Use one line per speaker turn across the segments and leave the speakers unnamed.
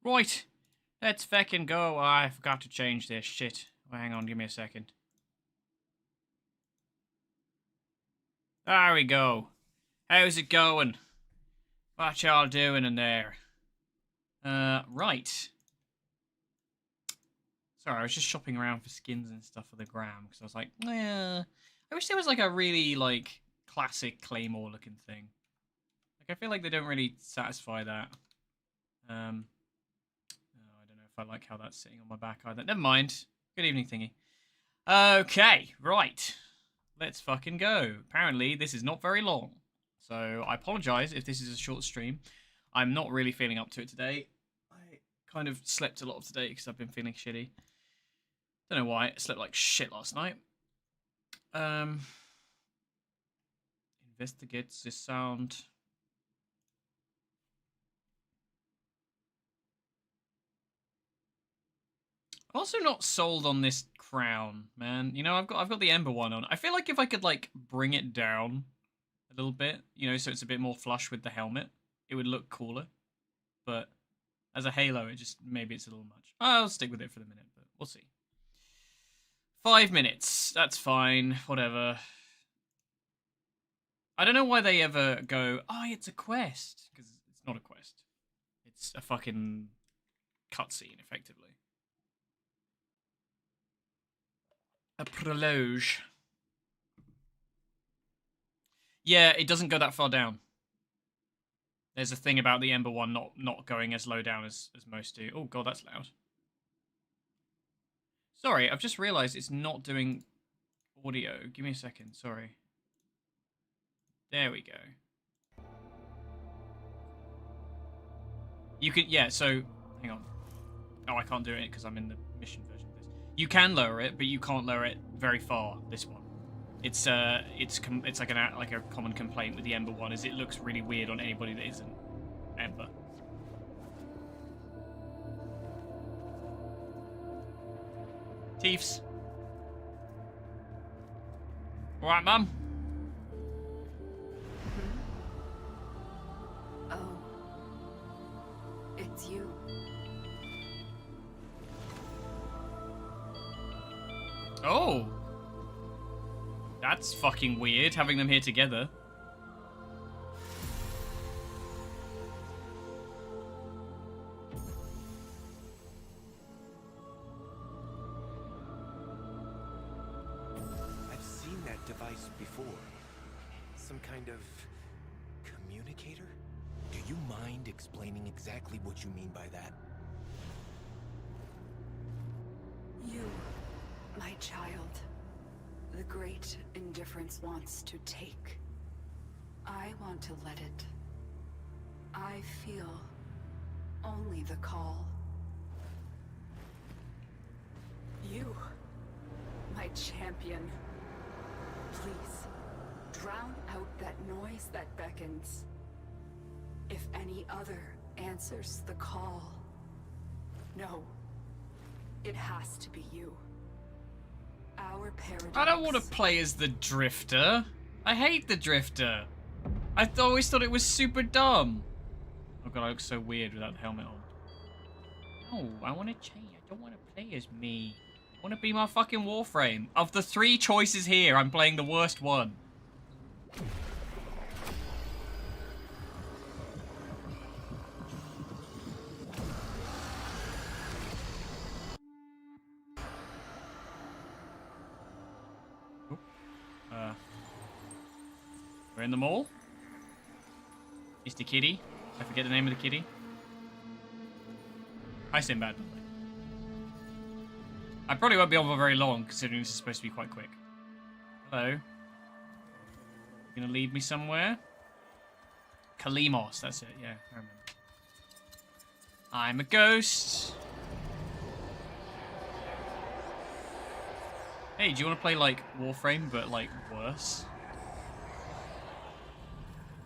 Right, let's feckin' go. I forgot to change this shit. Well, hang on, give me a second. There we go. How's it going? What y'all doing in there? Right. Sorry, I was just shopping around for skins and stuff for the gram, because I was like, I wish there was like a really, like, classic Claymore looking thing. Like, I feel like they don't really satisfy that. Oh, I don't know if I like how that's sitting on my back either. Never mind. Good evening, thingy. Okay, right. Let's fucking go. Apparently, this is not very long. So, I apologize if this is a short stream. I'm not really feeling up to it today. I kind of slept a lot of today because I've been feeling shitty. Don't know why. I slept like shit last night. Investigates this sound. I'm also not sold on this crown, man. You know, I've got the Ember one on. I feel like if I could like bring it down a little bit, you know, so it's a bit more flush with the helmet, it would look cooler. But as a halo, it just maybe it's a little much. I'll stick with it for the minute, but we'll see. 5 minutes. That's fine. Whatever. I don't know why they ever go, oh, it's a quest. Because it's not a quest. It's a fucking cutscene, effectively. A prologue. Yeah, it doesn't go that far down. There's a thing about the Ember one not going as low down as most do. Oh god, that's loud. Sorry, I've just realised it's not doing audio. Give me a second, sorry. There we go. You could, yeah, so, hang on. Oh, I can't do it because I'm in the mission version of this. You can lower it, but you can't lower it very far, this one. It's like a common complaint with the Ember one, is it looks really weird on anybody that isn't Ember. Thieves. Alright, Mum?
Oh. It's you.
Oh. That's fucking weird, having them here together.
I've seen that device before. Some kind of communicator? Do you mind explaining exactly what you mean by that?
You, my child. The great indifference wants to take. I want to let it. I feel only the call. You, my champion. Please, drown out that noise that beckons. If any other answers the call, no, it has to be you. Our paradox.
I don't want to play as the Drifter. I hate the Drifter. I always thought it was super dumb. Oh god, I look so weird without the helmet on. No, I want to change. I don't want to play as me. I want to be my fucking Warframe. Of the 3 choices here, I'm playing the worst one. We're in the mall. Mr. Kitty. I forget the name of the kitty. Hi, Sinbad. I probably won't be on for very long, considering this is supposed to be quite quick. Hello. You gonna lead me somewhere? Kalimos, that's it, yeah, I remember. I'm a ghost. Hey, do you want to play, like, Warframe, but, like, worse?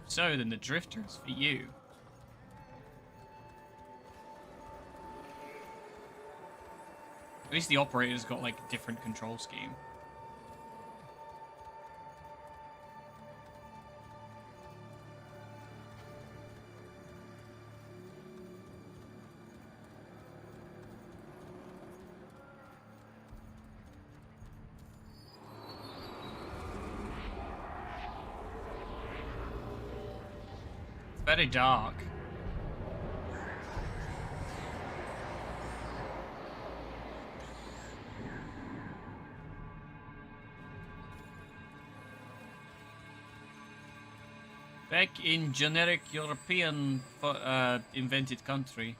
So, then the Drifter's for you. At least the operator's got, like, a different control scheme. very dark. Back in generic European invented country.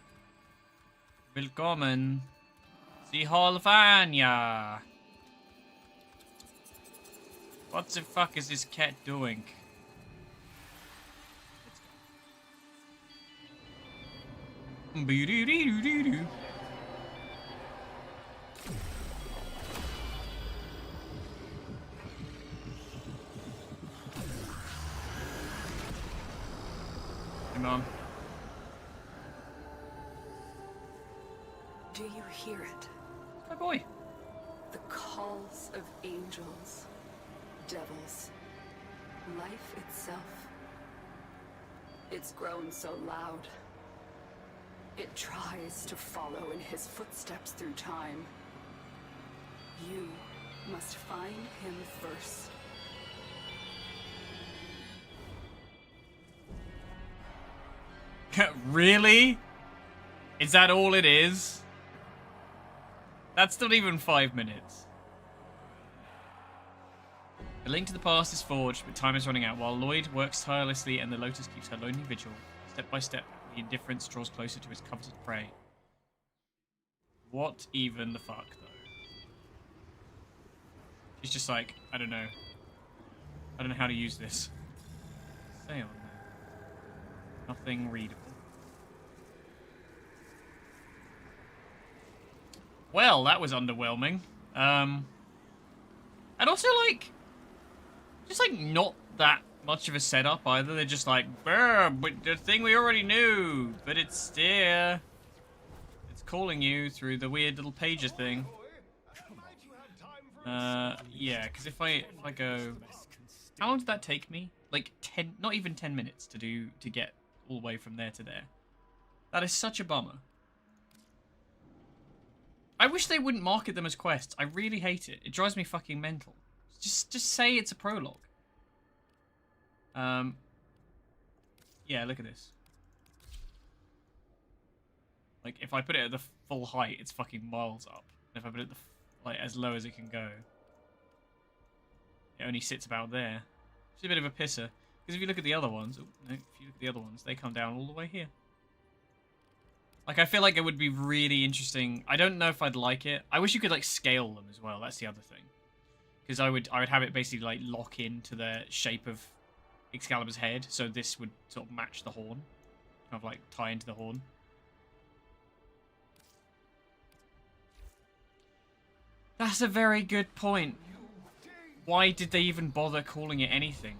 Willkommen. Sie Holvania. What the fuck is this cat doing? Let's go. Hey, Mom.
Do you hear it?
My boy.
The calls of angels, devils, life itself. It's grown so loud. It tries to follow in his footsteps through time. You must find him first.
Really? Is that all it is? That's not even 5 minutes. The link to the past is forged, but time is running out. While Lloyd works tirelessly and the Lotus keeps her lonely vigil, step by step, the indifference draws closer to his coveted prey. What even the fuck, though? She's just like, I don't know. I don't know how to use this. Say on there. Nothing readable. Well, that was underwhelming. And also, like, just, like, not that much of a setup either. They're just like, but the thing we already knew, but it's there. It's calling you through the weird little pager thing. Yeah, because if I go... How long did that take me? Like, not even 10 minutes to get all the way from there to there. That is such a bummer. I wish they wouldn't market them as quests. I really hate it. It drives me fucking mental. Just say it's a prologue. Yeah, look at this. Like, if I put it at the full height, it's fucking miles up. And if I put it like as low as it can go, it only sits about there. It's a bit of a pisser. Because if you look at the other ones, oh, no, if you look at the other ones, they come down all the way here. Like, I feel like it would be really interesting. I don't know if I'd like it. I wish you could, like, scale them as well. That's the other thing. Because I would have it basically, like, lock into the shape of Excalibur's head. So this would sort of match the horn. Kind of, like, tie into the horn. That's a very good point. Why did they even bother calling it anything?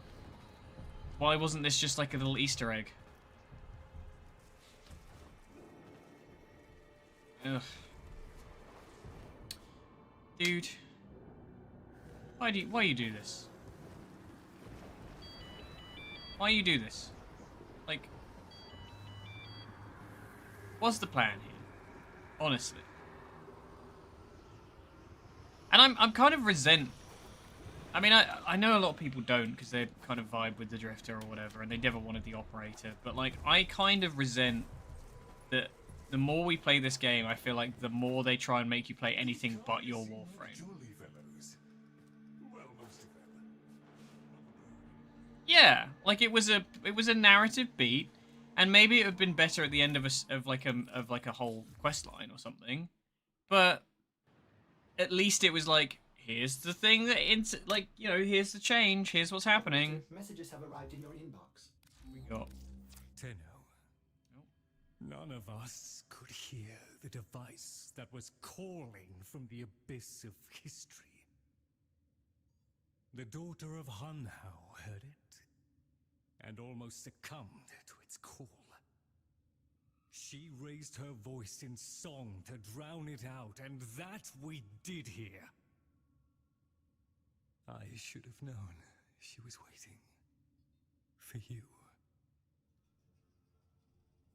Why wasn't this just, like, a little Easter egg? Ugh. Dude. Why you do this? Why you do this? Like, what's the plan here? Honestly. And I'm kind of resent. I mean, I know a lot of people don't because they kind of vibe with the Drifter or whatever, and they never wanted the Operator. But like, I kind of resent that. The more we play this game, I feel like the more they try and make you play anything but your Warframe. Yeah, like it was a narrative beat, and maybe it would have been better at the end of a whole quest line or something. But at least it was like, here's the thing that here's the change, here's what's happening.
Messages have arrived in your inbox.
We got
Tenno. None of us could hear the device that was calling from the abyss of history. The daughter of Hunhow heard it, and almost succumbed to its call. She raised her voice in song to drown it out, and that we did hear. I should have known she was waiting for you.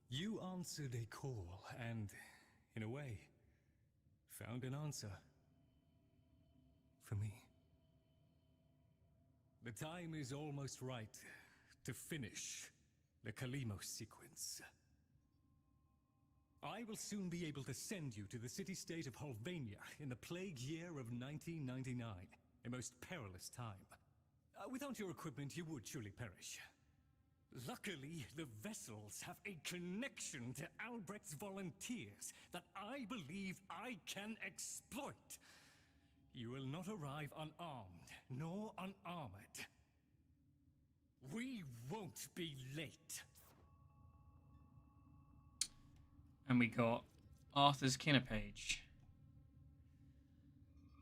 You answered a call and, in a way, found an answer. For me. The time is almost right to finish the Kalimos sequence. I will soon be able to send you to the city-state of Holvania in the plague year of 1999, a most perilous time. Without your equipment, you would surely perish. Luckily, the vessels have a connection to Albrecht's volunteers that I believe I can exploit. You will not arrive unarmed, nor unarmored. We won't be late.
And we got Arthur's Kinner page.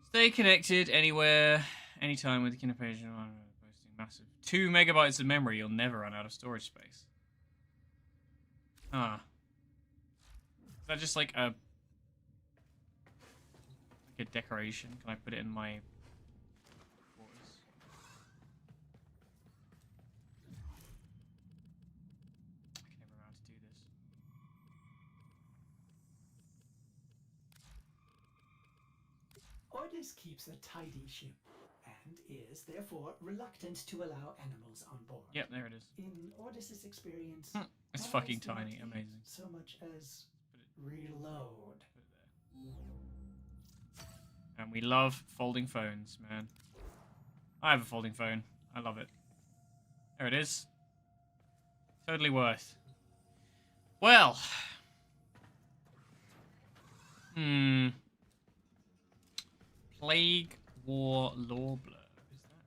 Stay connected anywhere, anytime with the Kinner page. Posting massive 2 megabytes of memory. You'll never run out of storage space. Ah. Is that just like a decoration? Can I put it in my quarters? I can never remember how to do this.
Ordis keeps a tidy ship, and is therefore reluctant to allow animals on board.
Yep, there it is.
In Ordis's experience,
It's
animals
fucking
do not
tiny,
eat
amazing.
so much as reload.
Put it there. And we love folding phones, man. I have a folding phone. I love it. There it is. Totally worth. Well. Plague War Lore Blur. Is that right?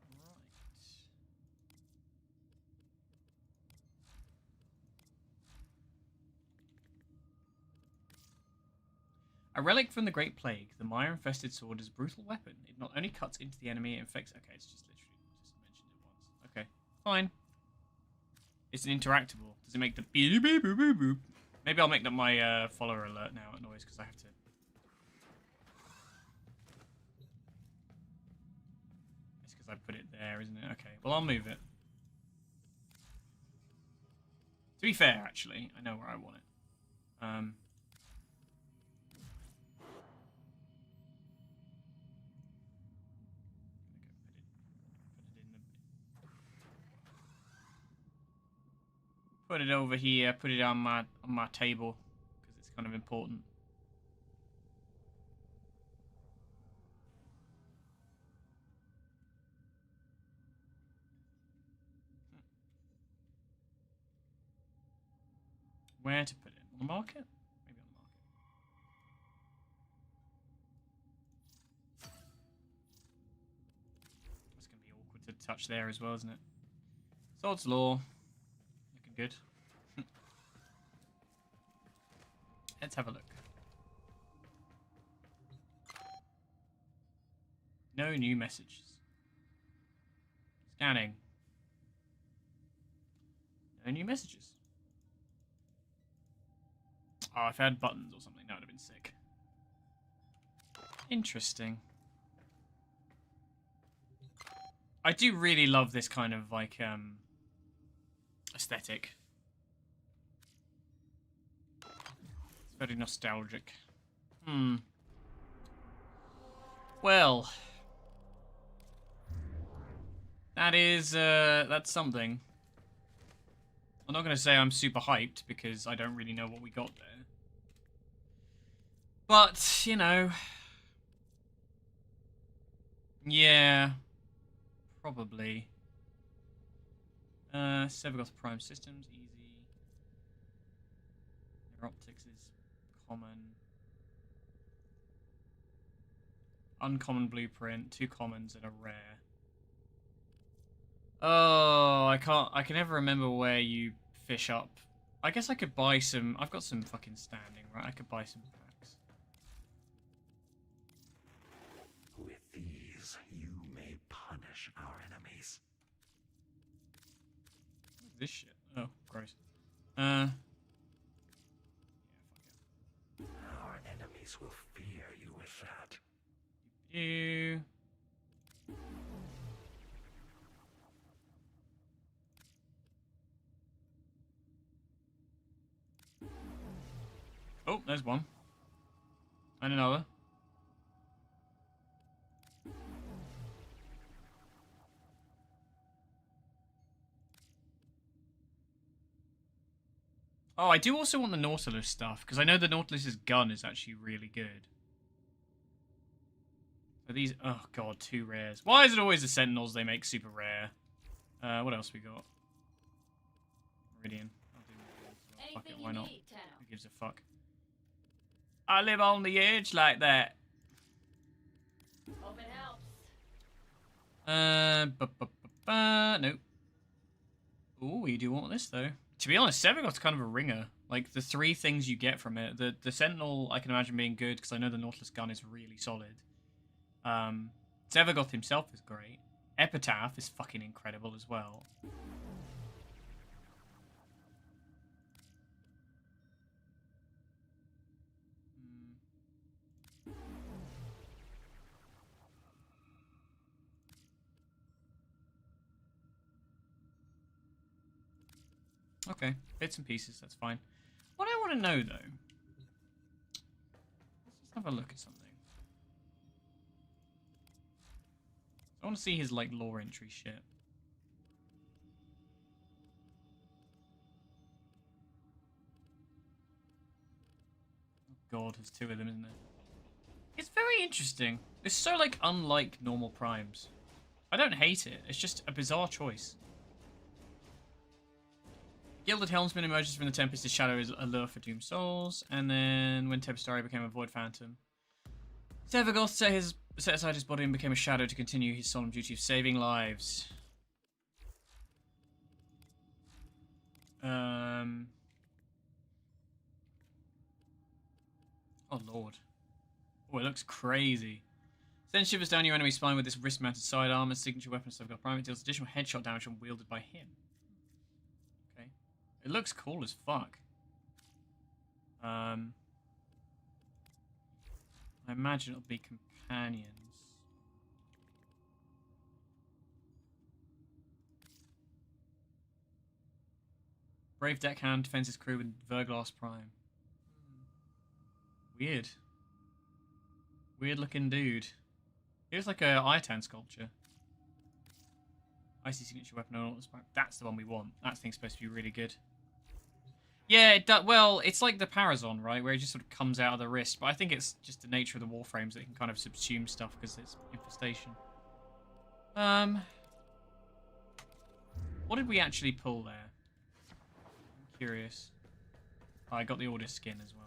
A relic from the Great Plague. The mire-infested sword is a brutal weapon. It not only cuts into the enemy, it infects... Okay, it's just literally just mentioned it once. Okay, fine. It's an interactable. Does it make the beep beep boop boop boop? Maybe I'll make that my follower alert now at noise because I have to. It's because I put it there, isn't it? Okay, well I'll move it. To be fair, actually, I know where I want it. Put it over here. Put it on my table because it's kind of important. Where to put it? On the market? Maybe on the market. That's going to be awkward to touch there as well, isn't it? Sod's Law. Looking good. Let's have a look. No new messages. Scanning. No new messages. Oh, if I had buttons or something, that would have been sick. Interesting. I do really love this kind of like aesthetic. It's very nostalgic. Well, that is that's something. I'm not going to say I'm super hyped because I don't really know what we got there. But, you know, yeah, probably. Severgoth Prime Systems, easy. Neuroptics is common. Uncommon Blueprint, 2 commons and a rare. Oh, I can never remember where you fish up. I guess I could buy some. I've got some fucking standing, right? I could buy some packs.
With these, you may punish our enemies.
What is this shit? Oh, gross. Yeah, fuck it.
Our enemies will fear you with that.
You. Oh, there's one. And another. Oh, I do also want the Nautilus stuff, because I know the Nautilus's gun is actually really good. So these... Oh, God, 2 rares. Why is it always the Sentinels they make super rare? What else we got? Meridian. I'll do Meridian as well. Fuck it, why not? Who gives a fuck? I live on the edge like that.
Hope it helps.
Nope. Ooh, we do want this, though. To be honest, Sevagoth's kind of a ringer. Like, the 3 things you get from it. The Sentinel, I can imagine being good, because I know the Nautilus gun is really solid. Sevagoth himself is great. Epitaph is fucking incredible as well. Okay, bits and pieces, that's fine. What I want to know, though... Let's just have a look at something. I want to see his, like, lore entry shit. Oh god, there's 2 of them, isn't there? It's very interesting. It's so, like, unlike normal primes. I don't hate it, it's just a bizarre choice. Gilded Helmsman emerges from the Tempest's shadow as a lure for doomed souls, and then when Tempestari became a Void Phantom, Sevagoth set aside his body and became a shadow to continue his solemn duty of saving lives. Oh lord. Oh, it looks crazy. Send shivers down your enemy's spine with this wrist-mounted sidearm. A signature weapon of Sevagoth Prime. It deals additional headshot damage when wielded by him. Okay. It looks cool as fuck. I imagine it'll be companions. Brave deckhand defends his crew with Verglass Prime. Weird. Weird looking dude. He looks like a Itan sculpture. Icy signature weapon. That's the one we want. That thing's supposed to be really good. Yeah, it does. Well, it's like the Parazon, right? Where it just sort of comes out of the wrist. But I think it's just the nature of the Warframes that it can kind of subsume stuff because it's infestation. What did we actually pull there? I'm curious. Oh, I got the Order skin as well.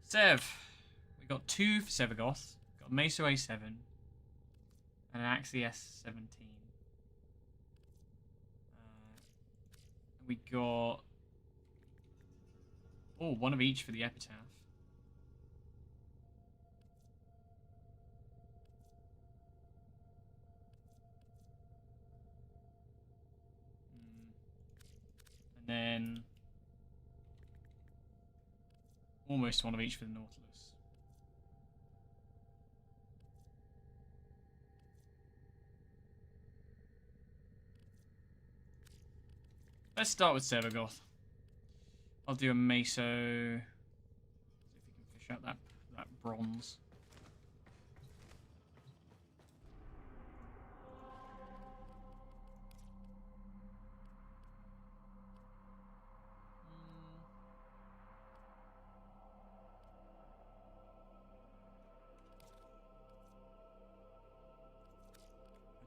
Sev. We got 2 for Sevagoth. Got a Meso A7. And an Axie S17. We got... Oh, 1 of each for the Epitaph. And then... Almost 1 of each for the Nautilus. Let's start with Sevagoth. I'll do a Meso. See if we can fish out that bronze.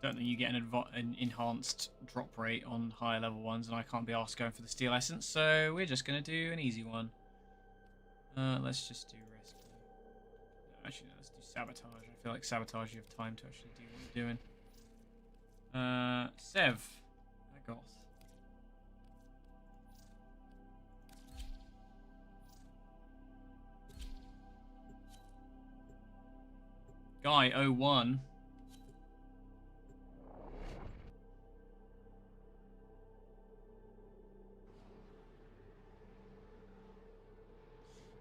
I don't think you get an enhanced drop rate on higher level ones, and I can't be asked going for the Steel Essence, so we're just going to do an easy one. Let's just do Rescue. Actually, no, let's do Sabotage. I feel like Sabotage, you have time to actually do what you're doing. Sev. Goth. Guy 01.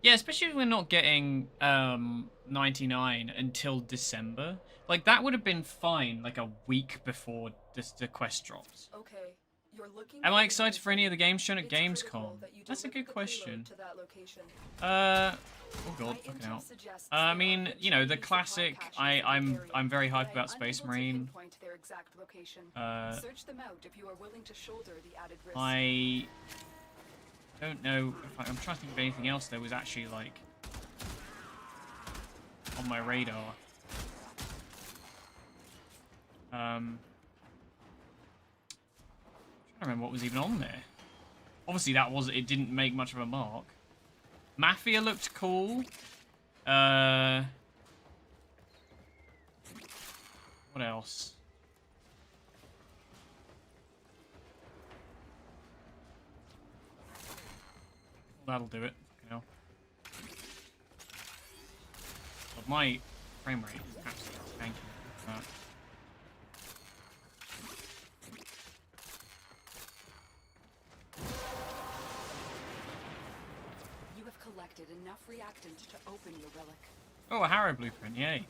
Yeah, especially if we're not getting 99 until December. Like, that would have been fine, like, a week before the quest drops.
Okay,
Am I excited for any of the games shown at Gamescom? That's a good question. Oh god, fucking hell. I mean, you know, the classic. I'm very hyped about Space Marine. I don't know if I'm trying to think of anything else that was actually like on my radar. I don't remember what was even on there. Obviously, it didn't make much of a mark. Mafia looked cool. What else? That'll do it. Fucking hell. But my frame rate is absolutely tanky for that.
Collected enough reactant to open your relic.
Oh, a Harrow blueprint, yay.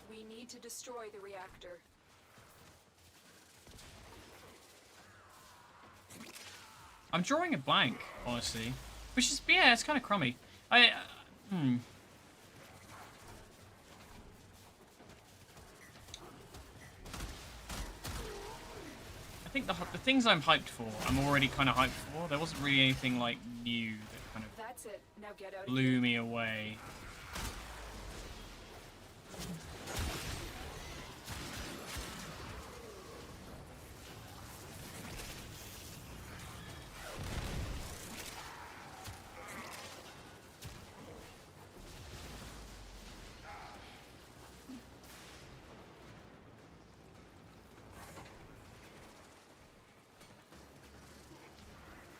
We need to destroy the reactor.
I'm drawing a blank, honestly. Which is, yeah, it's kind of crummy. I think the things I'm hyped for, I'm already kind of hyped for. There wasn't really anything like new that kind of
That's it. Now get out
blew me away.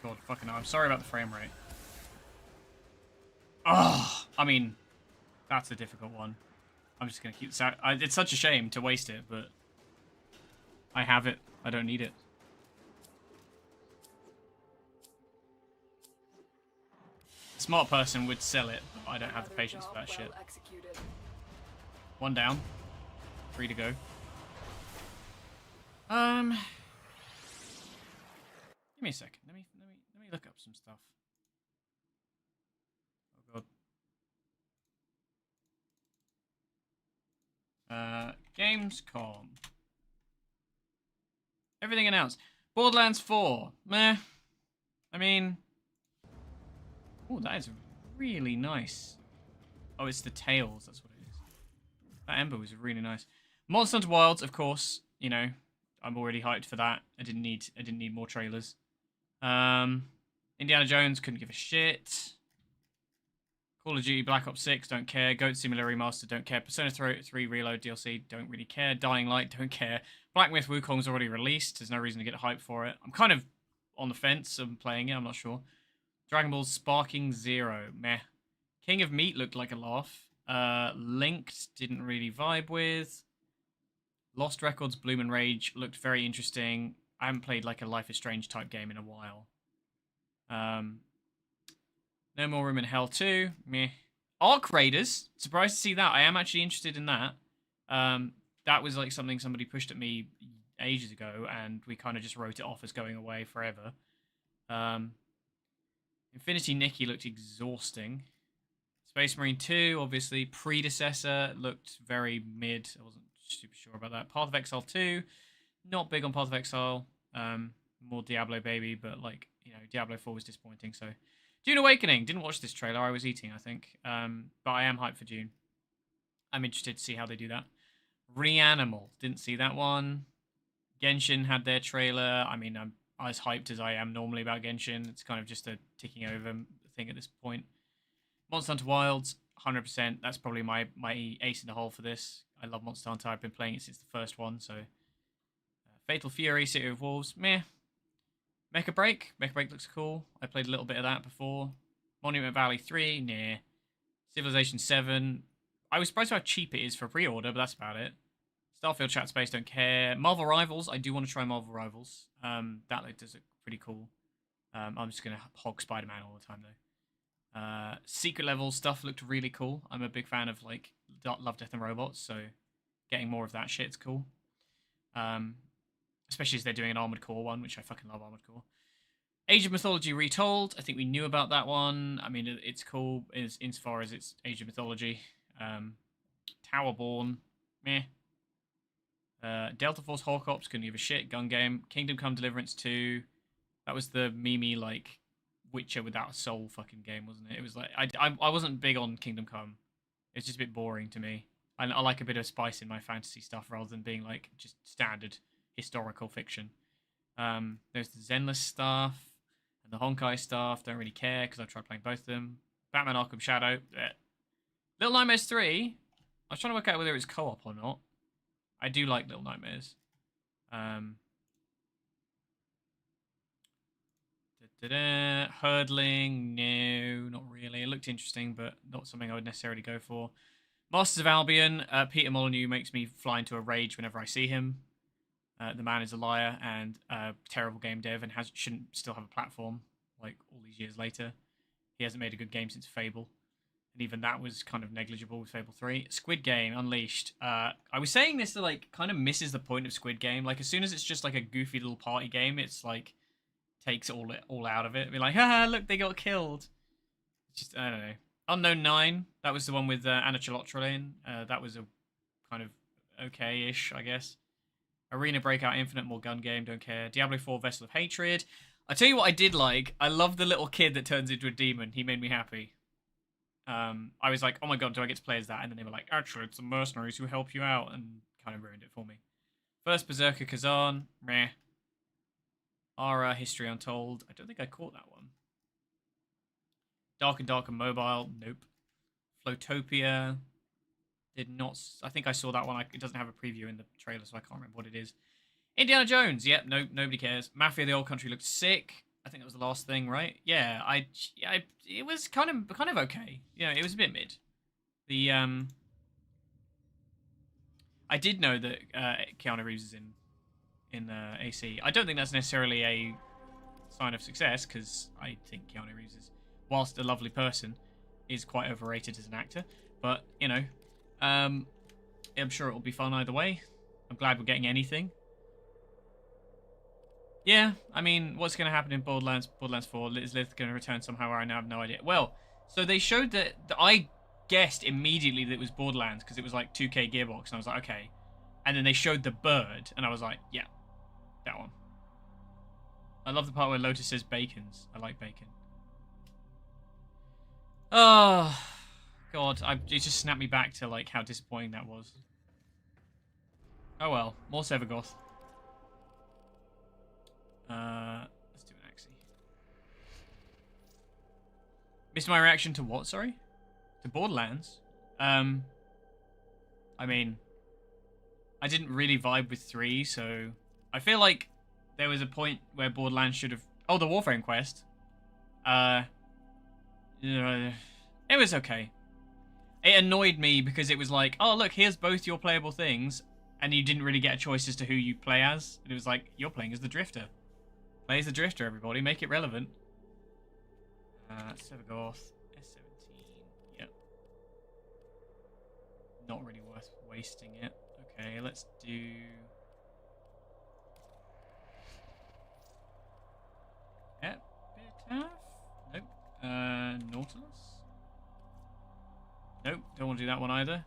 God, fucking hell. I'm sorry about the frame rate. Oh, I mean, that's a difficult one. I'm just going to keep this out. It's such a shame to waste it, but I have it. I don't need it. A smart person would sell it, but I don't have the patience for that shit. One down. 3 to go. Give me a second. Let me look up some stuff. Oh god. Gamescom. Everything announced. Borderlands 4. Meh. I mean, oh, that is really nice. Oh, it's the tails. That's what it is. That ember was really nice. Monster Hunter Wilds, of course. You know, I'm already hyped for that. I didn't need more trailers. Indiana Jones, couldn't give a shit. Call of Duty Black Ops 6, don't care. Goat Simulator Remastered, don't care. Persona 3 Reload DLC, don't really care. Dying Light, don't care. Black Myth Wukong's already released. There's no reason to get hyped for it. I'm kind of on the fence of playing it, I'm not sure. Dragon Ball Sparking Zero, meh. King of Meat looked like a laugh. Linked, didn't really vibe with. Lost Records Bloom and Rage looked very interesting. I haven't played like a Life is Strange type game in a while. No More Room in Hell 2. Meh. Arc Raiders. Surprised to see that. I am actually interested in that. That was like something somebody pushed at me ages ago, and we kind of just wrote it off as going away forever. Infinity Nikki looked exhausting. Space Marine 2, obviously. Predecessor looked very mid. I wasn't super sure about that. Path of Exile 2. Not big on Path of Exile. More Diablo baby, but like, you know, Diablo 4 was disappointing, so... Dune Awakening. Didn't watch this trailer. I was eating, I think. But I am hyped for Dune. I'm interested to see how they do that. Reanimal. Didn't see that one. Genshin had their trailer. I mean, I'm as hyped as I am normally about Genshin. It's kind of just a ticking over thing at this point. Monster Hunter Wilds. 100%. That's probably my ace in the hole for this. I love Monster Hunter. I've been playing it since the first one, so... Fatal Fury, City of Wolves. Meh. Mecha Break. Mecha Break looks cool. I played a little bit of that before. Monument Valley 3. Nah. Civilization 7. I was surprised how cheap it is for pre-order, but that's about it. Starfield Chat Space, don't care. Marvel Rivals. I do want to try Marvel Rivals. That does look pretty cool. I'm just going to hog Spider-Man all the time, though. Secret level stuff looked really cool. I'm a big fan of like Love, Death and Robots, so getting more of that shit's cool. Especially as they're doing an Armored Core one, which I fucking love Armored Core. Age of Mythology Retold. I think we knew about that one. I mean, it's cool insofar as it's Age of Mythology. Towerborn, meh. Delta Force Hawk Ops, couldn't give a shit. Gun game. Kingdom Come Deliverance 2. That was the Mimi like Witcher without a soul fucking game, wasn't it? It was like I wasn't big on Kingdom Come. It's just a bit boring to me. I like a bit of spice in my fantasy stuff rather than being like just standard historical fiction. There's the Zenless stuff and the Honkai stuff. Don't really care because I've tried playing both of them. Batman Arkham Shadow. Bleh. Little Nightmares 3. I was trying to work out whether it's co-op or not. I do like Little Nightmares. Hurdling, no, not really. It looked interesting, but not something I would necessarily go for. Masters of Albion, Peter Molyneux makes me fly into a rage whenever I see him. The man is a liar and a terrible game dev and shouldn't still have a platform, like all these years later. He hasn't made a good game since Fable. And even that was kind of negligible with Fable 3. Squid Game, Unleashed. I was saying this to, like, kind of misses the point of Squid Game. Like, as soon as it's just, like, a goofy little party game, it's, like, takes all out of it. Be like, haha, look, they got killed. Just, I don't know. Unknown 9, that was the one with Anna Chalotrolin. That was a kind of okay-ish, I guess. Arena Breakout Infinite, more gun game, don't care. Diablo 4, Vessel of Hatred. I tell you what I did like. I love the little kid that turns into a demon. He made me happy. I was like, oh my god, do I get to play as that? And then they were like, actually, it's the mercenaries who help you out, and kind of ruined it for me. First Berserker Kazan, meh. Ara, History Untold. I don't think I caught that one. Dark and Dark and Mobile, nope. Flotopia, did not. I think I saw that one. It doesn't have a preview in the trailer, so I can't remember what it is. Indiana Jones, yep, nope, nobody cares. Mafia: The Old Country looked sick. I think that was the last thing, right? Yeah, it was kind of okay. Yeah, it was a bit mid. The I did know that Keanu Reeves is in AC. I don't think that's necessarily a sign of success because I think Keanu Reeves is, whilst a lovely person, is quite overrated as an actor. But you know, I'm sure it will be fun either way. I'm glad we're getting anything. Yeah, I mean, what's going to happen in Borderlands 4? Is Lilith going to return somehow? I now have no idea. Well, so they showed that I guessed immediately that it was Borderlands because it was like 2K Gearbox, and I was like, okay. And then they showed the bird, and I was like, yeah, that one. I love the part where Lotus says bacons. I like bacon. Oh, God, it just snapped me back to like how disappointing that was. Oh well, more Sevagoth. Let's do an Axie. Missed my reaction to what, sorry? To Borderlands? I mean, I didn't really vibe with 3, so I feel like there was a point where Borderlands should have... Oh, the Warframe quest. It was okay. It annoyed me because it was like, oh, look, here's both your playable things, and you didn't really get a choice as to who you play as. And it was like, you're playing as the Drifter. Play as the Drifter, everybody. Make it relevant. Sevagoth. S17. Yep. Not really worth wasting it. Okay, let's do... Epitaph? Nope. Nautilus? Nope, don't want to do that one either.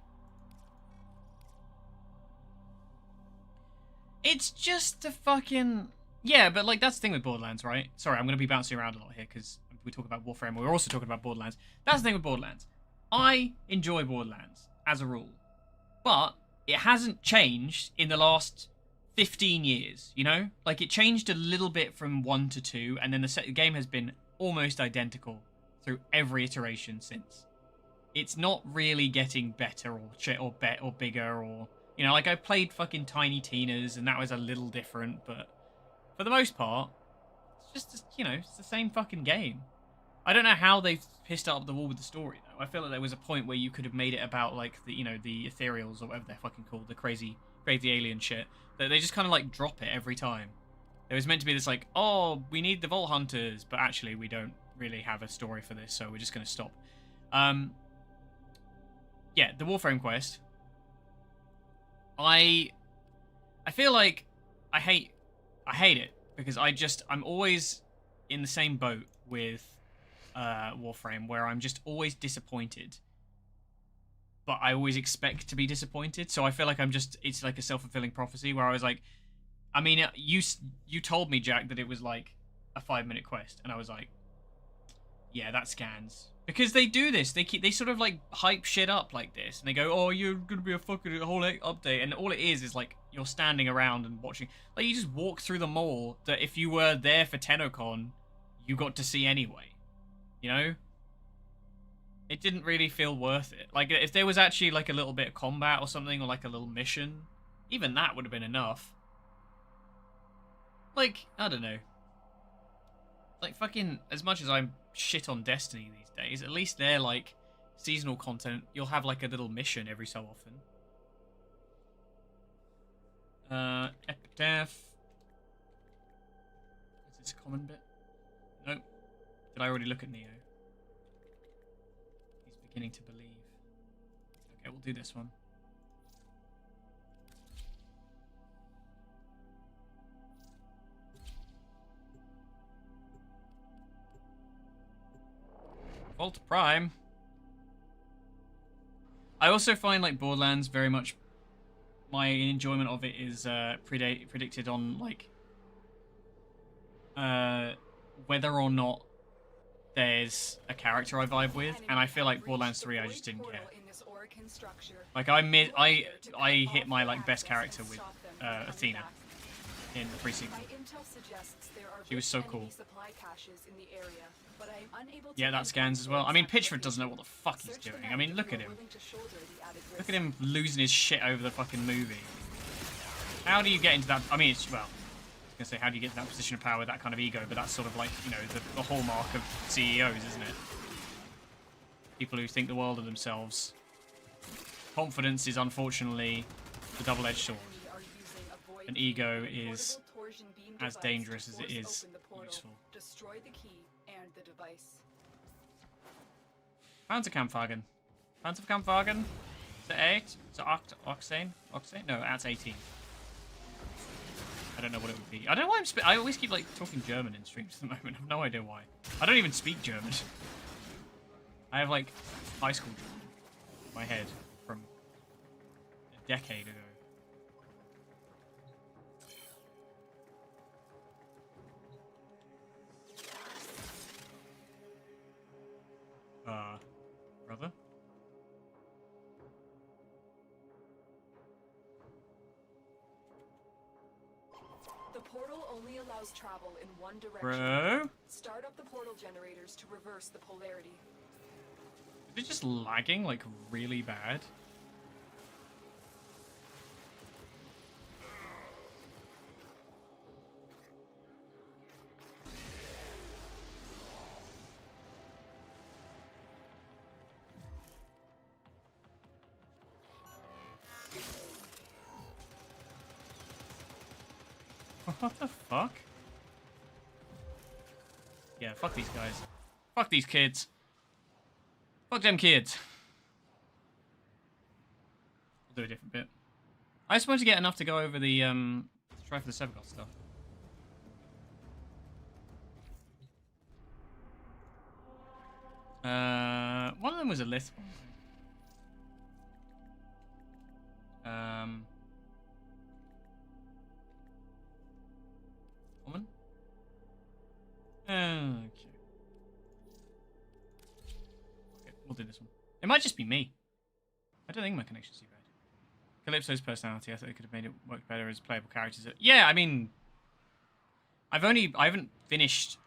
It's just a fucking... Yeah, but like that's the thing with Borderlands, right? Sorry, I'm going to be bouncing around a lot here because we talk about Warframe. We're also talking about Borderlands. That's the thing with Borderlands. I enjoy Borderlands as a rule, but it hasn't changed in the last 15 years. You know, like it changed a little bit from 1 to 2, and then the game has been almost identical through every iteration since. It's not really getting better or bigger or you know, like I played fucking Tiny Tina's and that was a little different, but. For the most part, it's just, you know, it's the same fucking game. I don't know how they've pissed up the wall with the story, though. I feel like there was a point where you could have made it about, like, the, you know, the ethereals or whatever they're fucking called, the crazy alien shit. That they just kind of, like, drop it every time. There was meant to be this like, oh, we need the Vault Hunters, but actually we don't really have a story for this, so we're just going to stop. Yeah, the Warframe quest. I feel like I hate it because I'm always in the same boat with Warframe where I'm just always disappointed. But I always expect to be disappointed, so I feel like it's like a self-fulfilling prophecy where I was like, I mean, you told me, Jack, that it was like a 5-minute quest, and I was like, yeah, that scans. Because they do this, they sort of like hype shit up like this, and they go, oh, you're gonna be a fucking whole update, and all it is like you're standing around and watching, like you just walk through the mall that if you were there for TennoCon, you got to see anyway, you know? It didn't really feel worth it. Like if there was actually like a little bit of combat or something, or like a little mission, even that would have been enough. Like, I don't know. Like, fucking, as much as I'm shit on Destiny these days, at least they're, like, seasonal content. You'll have, like, a little mission every so often. Epitaph. Is this a common bit? Nope. Did I already look at Neo? He's beginning to believe. Okay, we'll do this one. Vault Prime. I also find like Borderlands very much my enjoyment of it is predicted on like whether or not there's a character I vibe with, and I feel like Borderlands 3 I just didn't care. Like I hit my like best character with Athena in the pre-sequel. She was so cool. Yeah, that scans as well. I mean, Pitchford doesn't know what the fuck he's doing. I mean, look at him. Look at him losing his shit over the fucking movie. How do you get into that? I mean, well, I was going to say, how do you get to that position of power with that kind of ego? But that's sort of like, you know, the hallmark of CEOs, isn't it? People who think the world of themselves. Confidence is unfortunately the double-edged sword. An ego is as dangerous as it is useful.
Destroy the key and the device.
Panzerkampfwagen. Panzerkampfwagen? Is it 8? Is it Octane? Octane? No, that's 18. I don't know what it would be. I don't know why I always keep like talking German in streams at the moment. I have no idea why. I don't even speak German. I have like high school German in my head from a decade ago. Brother?
The portal only allows travel in one direction.
Bro?
Start up the portal generators to reverse the polarity.
Is it just lagging like really bad? What the fuck? Yeah, fuck these guys. Fuck these kids. Fuck them kids. We'll do a different bit. I just wanted to get enough to go over the, try for the Severgoth stuff. One of them was a list one. Woman? Okay. Okay, we'll do this one. It might just be me. I don't think my connection's too bad. Calypso's personality, I thought it could have made it work better as playable characters. Yeah, I mean, I haven't finished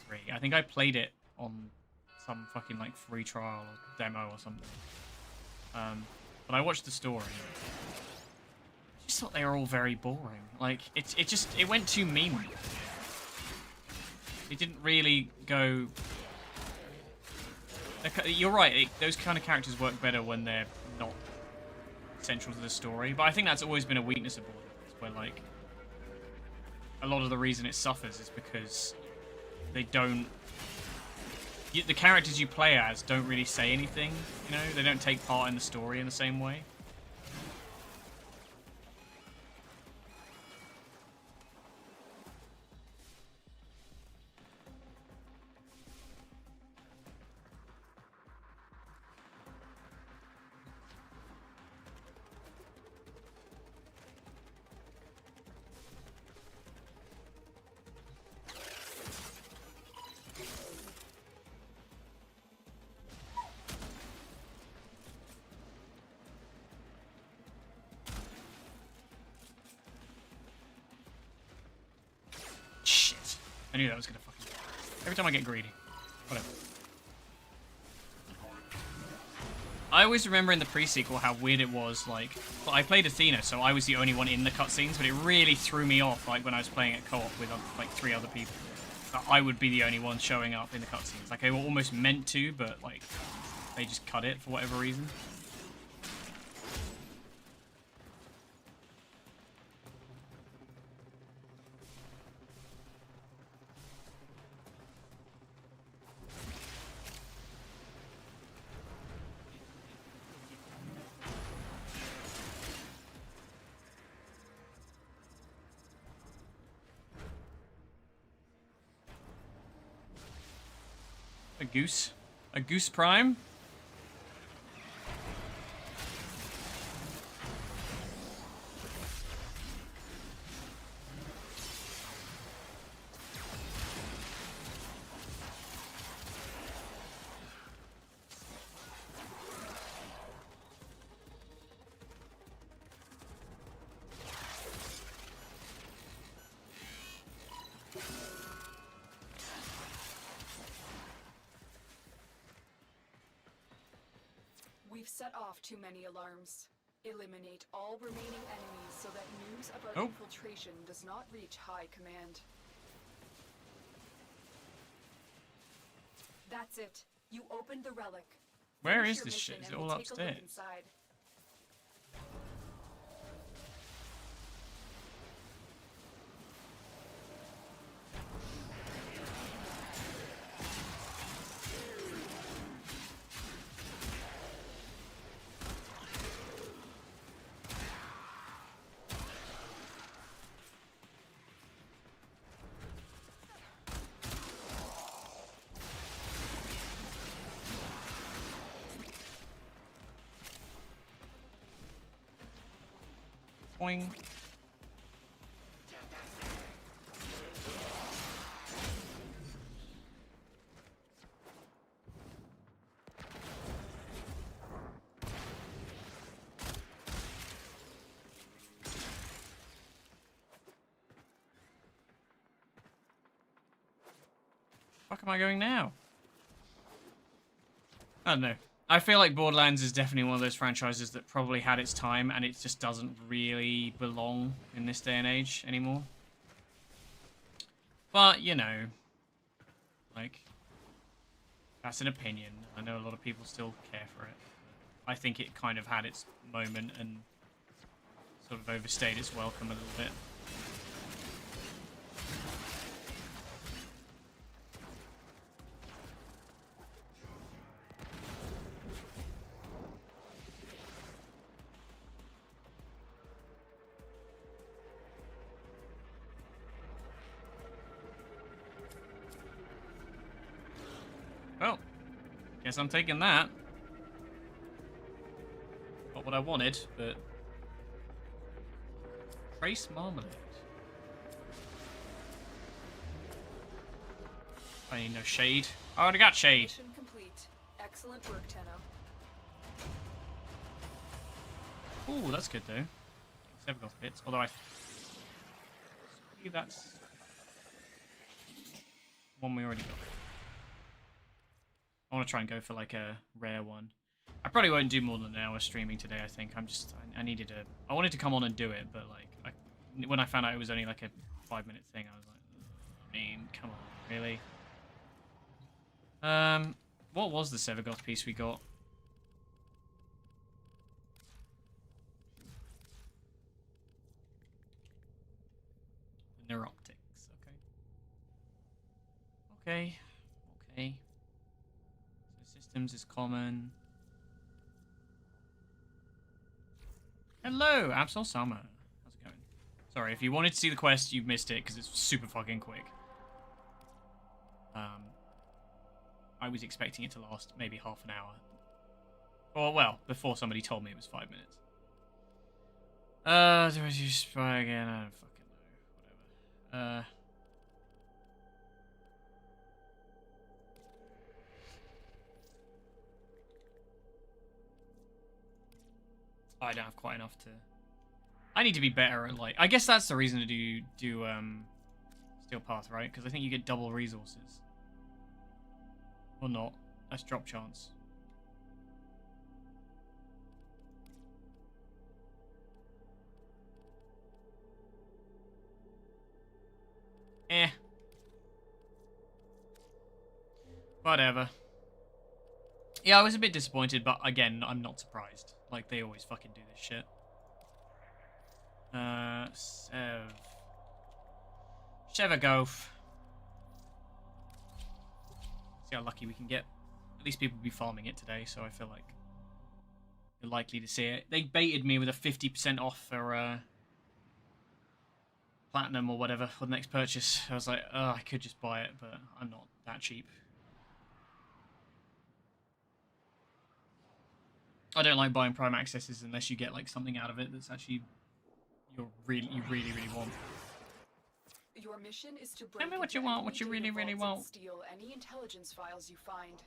3. I think I played it on some fucking like free trial or demo or something. But I watched the story. I just thought they were all very boring. Like it went too meme. It didn't really go. You're right. Those kind of characters work better when they're not central to the story. But I think that's always been a weakness of Borderlands, where like a lot of the reason it suffers is because they don't... the characters you play as don't really say anything, you know? They don't take part in the story in the same way. Shit. I knew that was gonna fucking... Every time I get greedy. Whatever. I always remember in the pre-sequel how weird it was, like... Well, I played Athena, so I was the only one in the cutscenes, but it really threw me off, like, when I was playing at co-op with, like, 3 other people. That I would be the only one showing up in the cutscenes. Like, they were almost meant to, but, like, they just cut it for whatever reason. A goose? A goose prime?
We've set off too many alarms. Eliminate all remaining enemies so that news about
Oh.
infiltration does not reach high command. That's it. You opened the relic.
Where
Finish
is
your
this
mission
shit? Is
and
it
we'll
all
take a look
upstairs?
inside.
Boing. Fuck am I going now? I don't know. I feel like Borderlands is definitely one of those franchises that probably had its time and it just doesn't really belong in this day and age anymore. But, you know, like, that's an opinion. I know a lot of people still care for it. I think it kind of had its moment and sort of overstayed its welcome a little bit. Well, guess I'm taking that. Not what I wanted, but... Trace Marmalade. I need no shade. I already got shade.
Mission complete. Excellent work, Tenno.
Ooh, that's good though. Seven got bits, although I believe that's one we already got. I want to try and go for like a rare one. I probably won't do more than an hour streaming today. I think I wanted to come on and do it, but like when I found out it was only like a 5-minute thing, I was like, I mean, come on, really? What was the Sevagoth piece we got? The Neuroptic. Items is common. Hello, Absol Summer. How's it going? Sorry, if you wanted to see the quest, you missed it because it's super fucking quick. I was expecting it to last maybe half an hour. Or, well, before somebody told me it was 5 minutes. Do I use spy again? I don't fucking know. Whatever. I don't have quite enough to... I need to be better at, like... I guess that's the reason to do Steel Path, right? Because I think you get double resources. Or not. That's drop chance. Eh. Whatever. Yeah, I was a bit disappointed, but again, I'm not surprised. Like, they always fucking do this shit. Shevagov. See how lucky we can get. At least people will be farming it today, so I feel like you're likely to see it. They baited me with a 50% off for platinum or whatever for the next purchase. I was like, oh, I could just buy it, but I'm not that cheap. I don't like buying Prime Accesses unless you get like something out of it that's actually you really want.
Your mission is to break
Tell me what you
into
want,
enemy
what you
data
really
vaults
want.
and steal any intelligence files you find.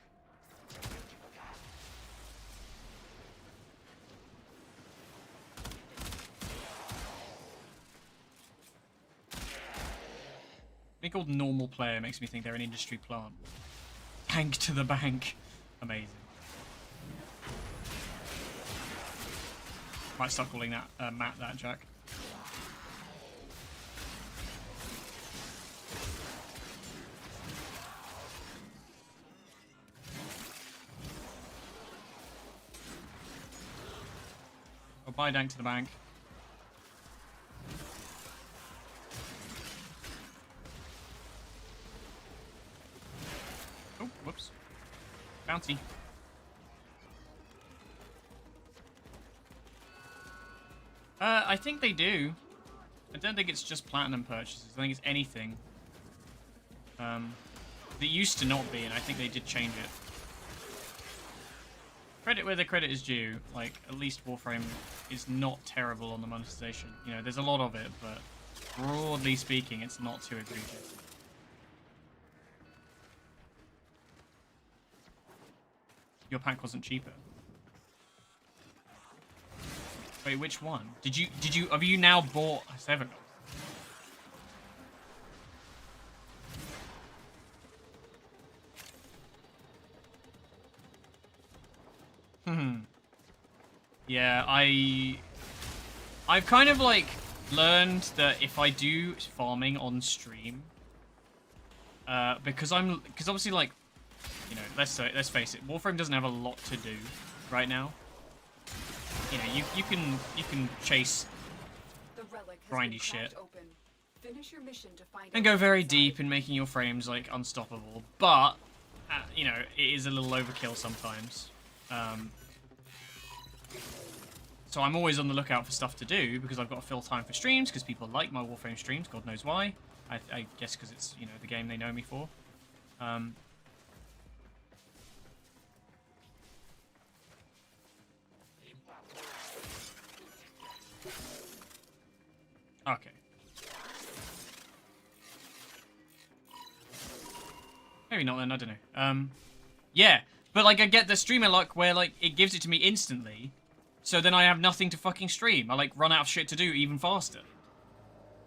Being called normal player makes me think they're an industry plant. Tank to the bank. Amazing. Might start calling that Matt that, Jack. I'll buy Dank to the bank. Oh, whoops. Bounty. I think they do. I don't think it's just platinum purchases. I think it's anything. They used to not be, and I think they did change it. Credit where the credit is due. Like, at least Warframe is not terrible on the monetization. You know, there's a lot of it, but broadly speaking, it's not too egregious. Your pack wasn't cheaper. Wait, which one? Have you now bought a 7? Yeah, I've kind of like learned that if I do farming on stream, because obviously, like, you know, let's face it, Warframe doesn't have a lot to do right now. You know, you can chase grindy shit and go very deep in making your frames like unstoppable, but you know, it is a little overkill sometimes. So I'm always on the lookout for stuff to do because I've got to fill time for streams because people like my Warframe streams. God knows why. I guess because it's, you know, the game they know me for. Okay. Maybe not then, I don't know. Yeah, but like I get the streamer luck where like it gives it to me instantly, so then I have nothing to fucking stream. I like run out of shit to do even faster.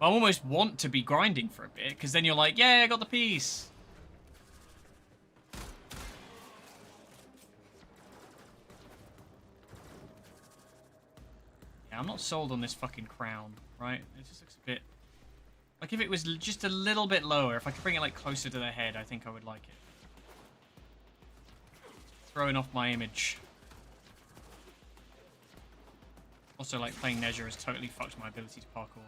I almost want to be grinding for a bit, because then you're like, yeah, I got the piece. Yeah, I'm not sold on this fucking crown, right? It just looks a bit... Like, if it was just a little bit lower, if I could bring it, like, closer to the head, I think I would like it. Throwing off my image. Also, like, playing Nezha has totally fucked my ability to parkour.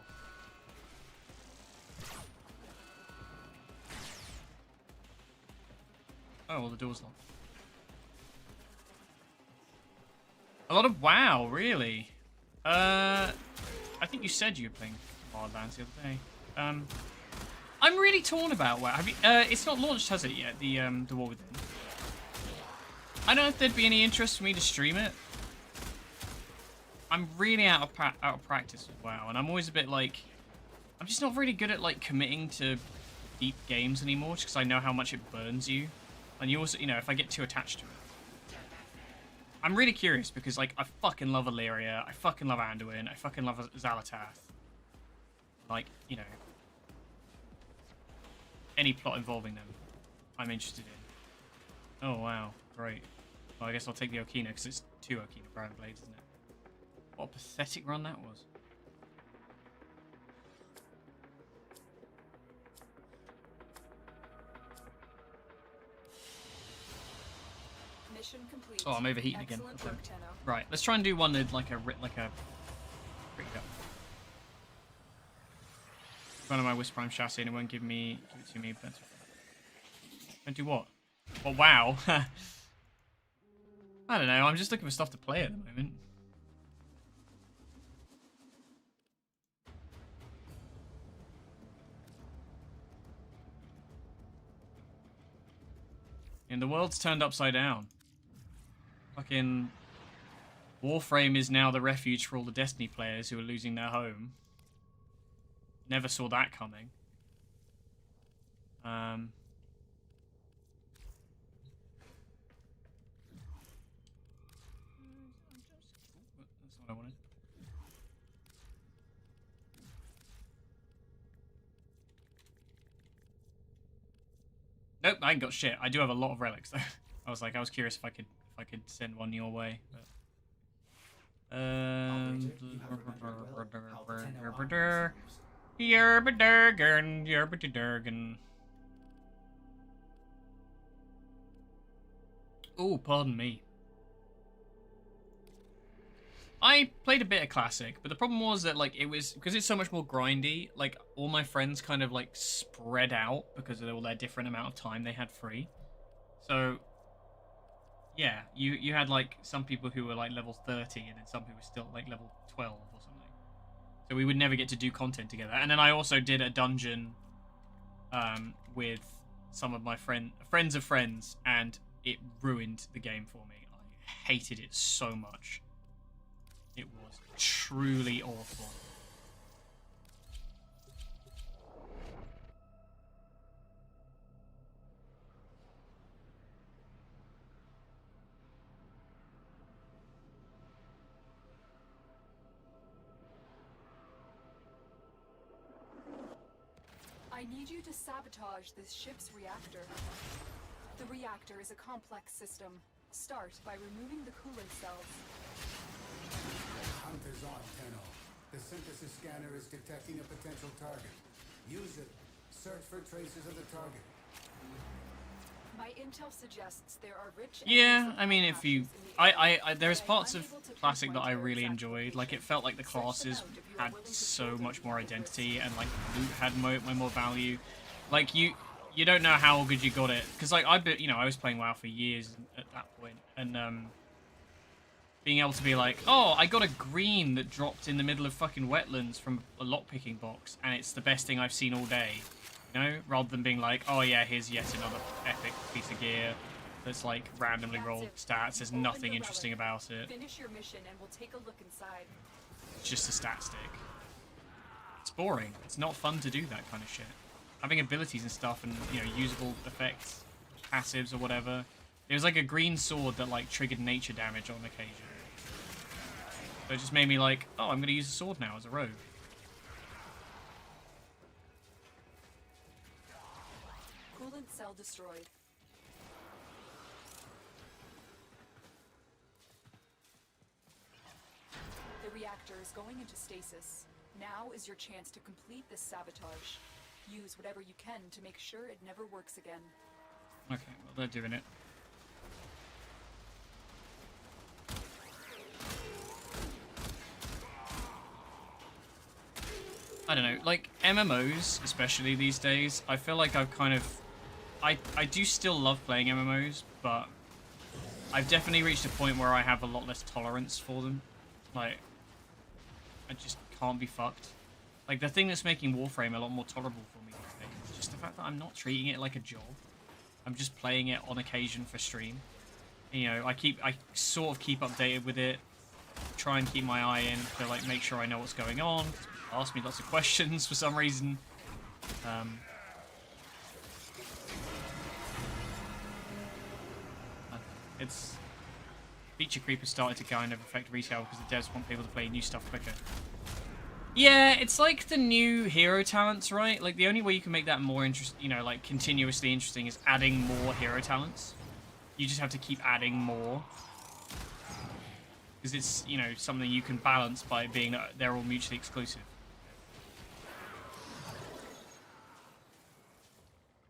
Oh, well, the door's locked. A lot of WoW, really. I think you said you were playing Wildlands the other day. I'm really torn about WoW. Have you, it's not launched, has it yet? The War Within. I don't know if there'd be any interest for me to stream it. I'm really out of practice with WoW, and I'm always a bit like, I'm just not really good at like committing to deep games anymore, just because I know how much it burns you, and you also, you know, if I get too attached to it. I'm really curious because like I fucking love Illyria, I fucking love Anduin, I fucking love Xalatath. Like, you know, any plot involving them, I'm interested in. Oh wow, great. Well, I guess I'll take the Okina because it's 2 Okina Brown Blades, isn't it? What a pathetic run that was.
Mission complete.
Oh, I'm overheating again.
Excellent work, Tenno.
Right, let's try and do one with like a rig up. One of my Wisp Prime chassis and it won't give it to me. But don't do what? Well, wow. I don't know. I'm just looking for stuff to play at the moment. And the world's turned upside down. Fucking Warframe is now the refuge for all the Destiny players who are losing their home. Never saw that coming. That's what I wanted. Nope, I ain't got shit. I do have a lot of relics though. I was curious if I could send one your way, but Yerbadurgan. Oh, pardon me. I played a bit of Classic, but the problem was that, like, it was, because it's so much more grindy, like, all my friends kind of, like, spread out because of all their different amount of time they had free. So, yeah, you had, like, some people who were, like, level 30, and then some who were still, like, level 12 or something. So we would never get to do content together. And then I also did a dungeon with some of my friends of friends, and it ruined the game for me. I hated it so much. It was truly awful.
I need you to sabotage this ship's reactor. The reactor is a complex system. Start by removing the coolant cells.
Hunters on, Tenno. The synthesis scanner is detecting a potential target. Use it. Search for traces of the target.
My intel suggests there are rich.
Yeah, I mean, if you, there's parts of Classic that I really enjoyed. Like, it felt like the classes had so much more identity, and like loot had more value. Like you don't know how good you got it, because like I was playing WoW for years at that point, and being able to be like, oh, I got a green that dropped in the middle of fucking wetlands from a lockpicking box, and it's the best thing I've seen all day. You know, rather than being like, oh yeah, here's yet another epic piece of gear that's like randomly rolled stats. There's nothing interesting about it.
Finish your mission and we'll take a look inside.
It's just a stat stick. It's boring. It's not fun to do that kind of shit. Having abilities and stuff, and you know, usable effects, passives or whatever. It was like a green sword that like triggered nature damage on occasion. So it just made me like, oh, I'm gonna use a sword now as a rogue.
Coolant cell destroyed. The reactor is going into stasis. Now is your chance to complete this sabotage. Use whatever you can to make sure it never works again.
Okay, well, they're doing it. I don't know, like MMOs, especially these days, I feel like I've kind of... I do still love playing MMOs, but I've definitely reached a point where I have a lot less tolerance for them. Like, I just can't be fucked. Like, the thing that's making Warframe a lot more tolerable for me these days is just the fact that I'm not treating it like a job. I'm just playing it on occasion for stream. You know, I sort of keep updated with it. Try and keep my eye in to, like, make sure I know what's going on. People ask me lots of questions for some reason. It's... Feature creep has started to kind of affect retail because the devs want people to play new stuff quicker. Yeah, it's like the new hero talents, right? Like, the only way you can make that more interesting, you know, like, continuously interesting is adding more hero talents. You just have to keep adding more. Because it's, you know, something you can balance by being that they're all mutually exclusive.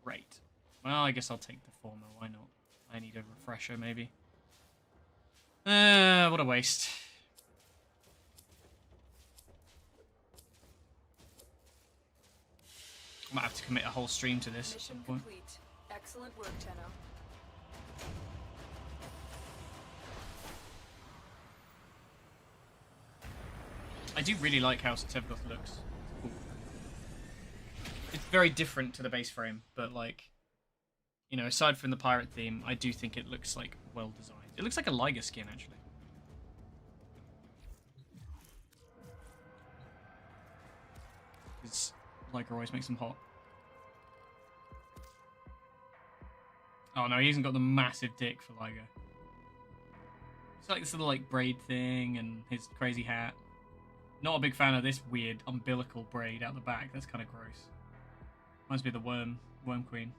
Great. Well, I guess I'll take the former, why not? I need a refresher, maybe. What a waste. I might have to commit a whole stream to this at some point.
Complete. Excellent work, Tenno.
I do really like how Sevegoth looks. It's cool. It's very different to the base frame, but like, you know, aside from the pirate theme, I do think it looks like well designed. It looks like a Liger skin, actually. Because Liger always makes them hot. Oh no, he hasn't got the massive dick for Liger. It's like this little like braid thing and his crazy hat. Not a big fan of this weird umbilical braid out the back. That's kind of gross. Reminds me of the worm queen.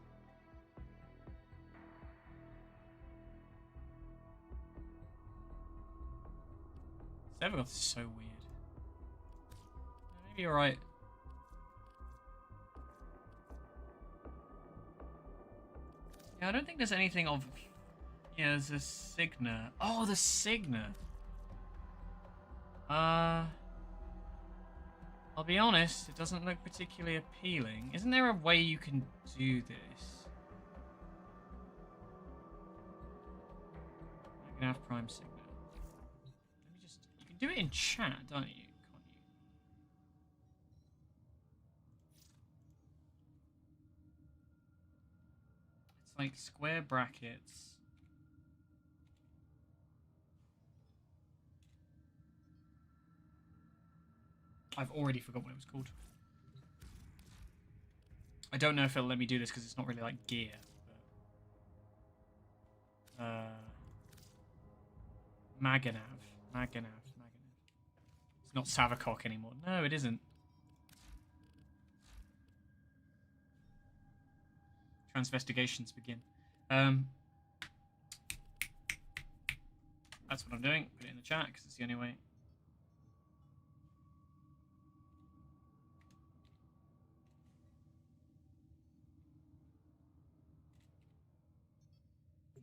Sevegoth is so weird. Maybe you're right. Yeah, I don't think there's anything of... Yeah, there's a Signa. Oh, the Signa! I'll be honest, it doesn't look particularly appealing. Isn't there a way you can do this? I can have Prime Signa. Let me just... You can do it in chat, don't you? Can't you? It's like square brackets. I've already forgot what it was called. I don't know if it'll let me do this because it's not really like gear. But... Maganav. It's not Savakok anymore. No, it isn't. Transvestigations begin. That's what I'm doing. Put it in the chat because it's the only way.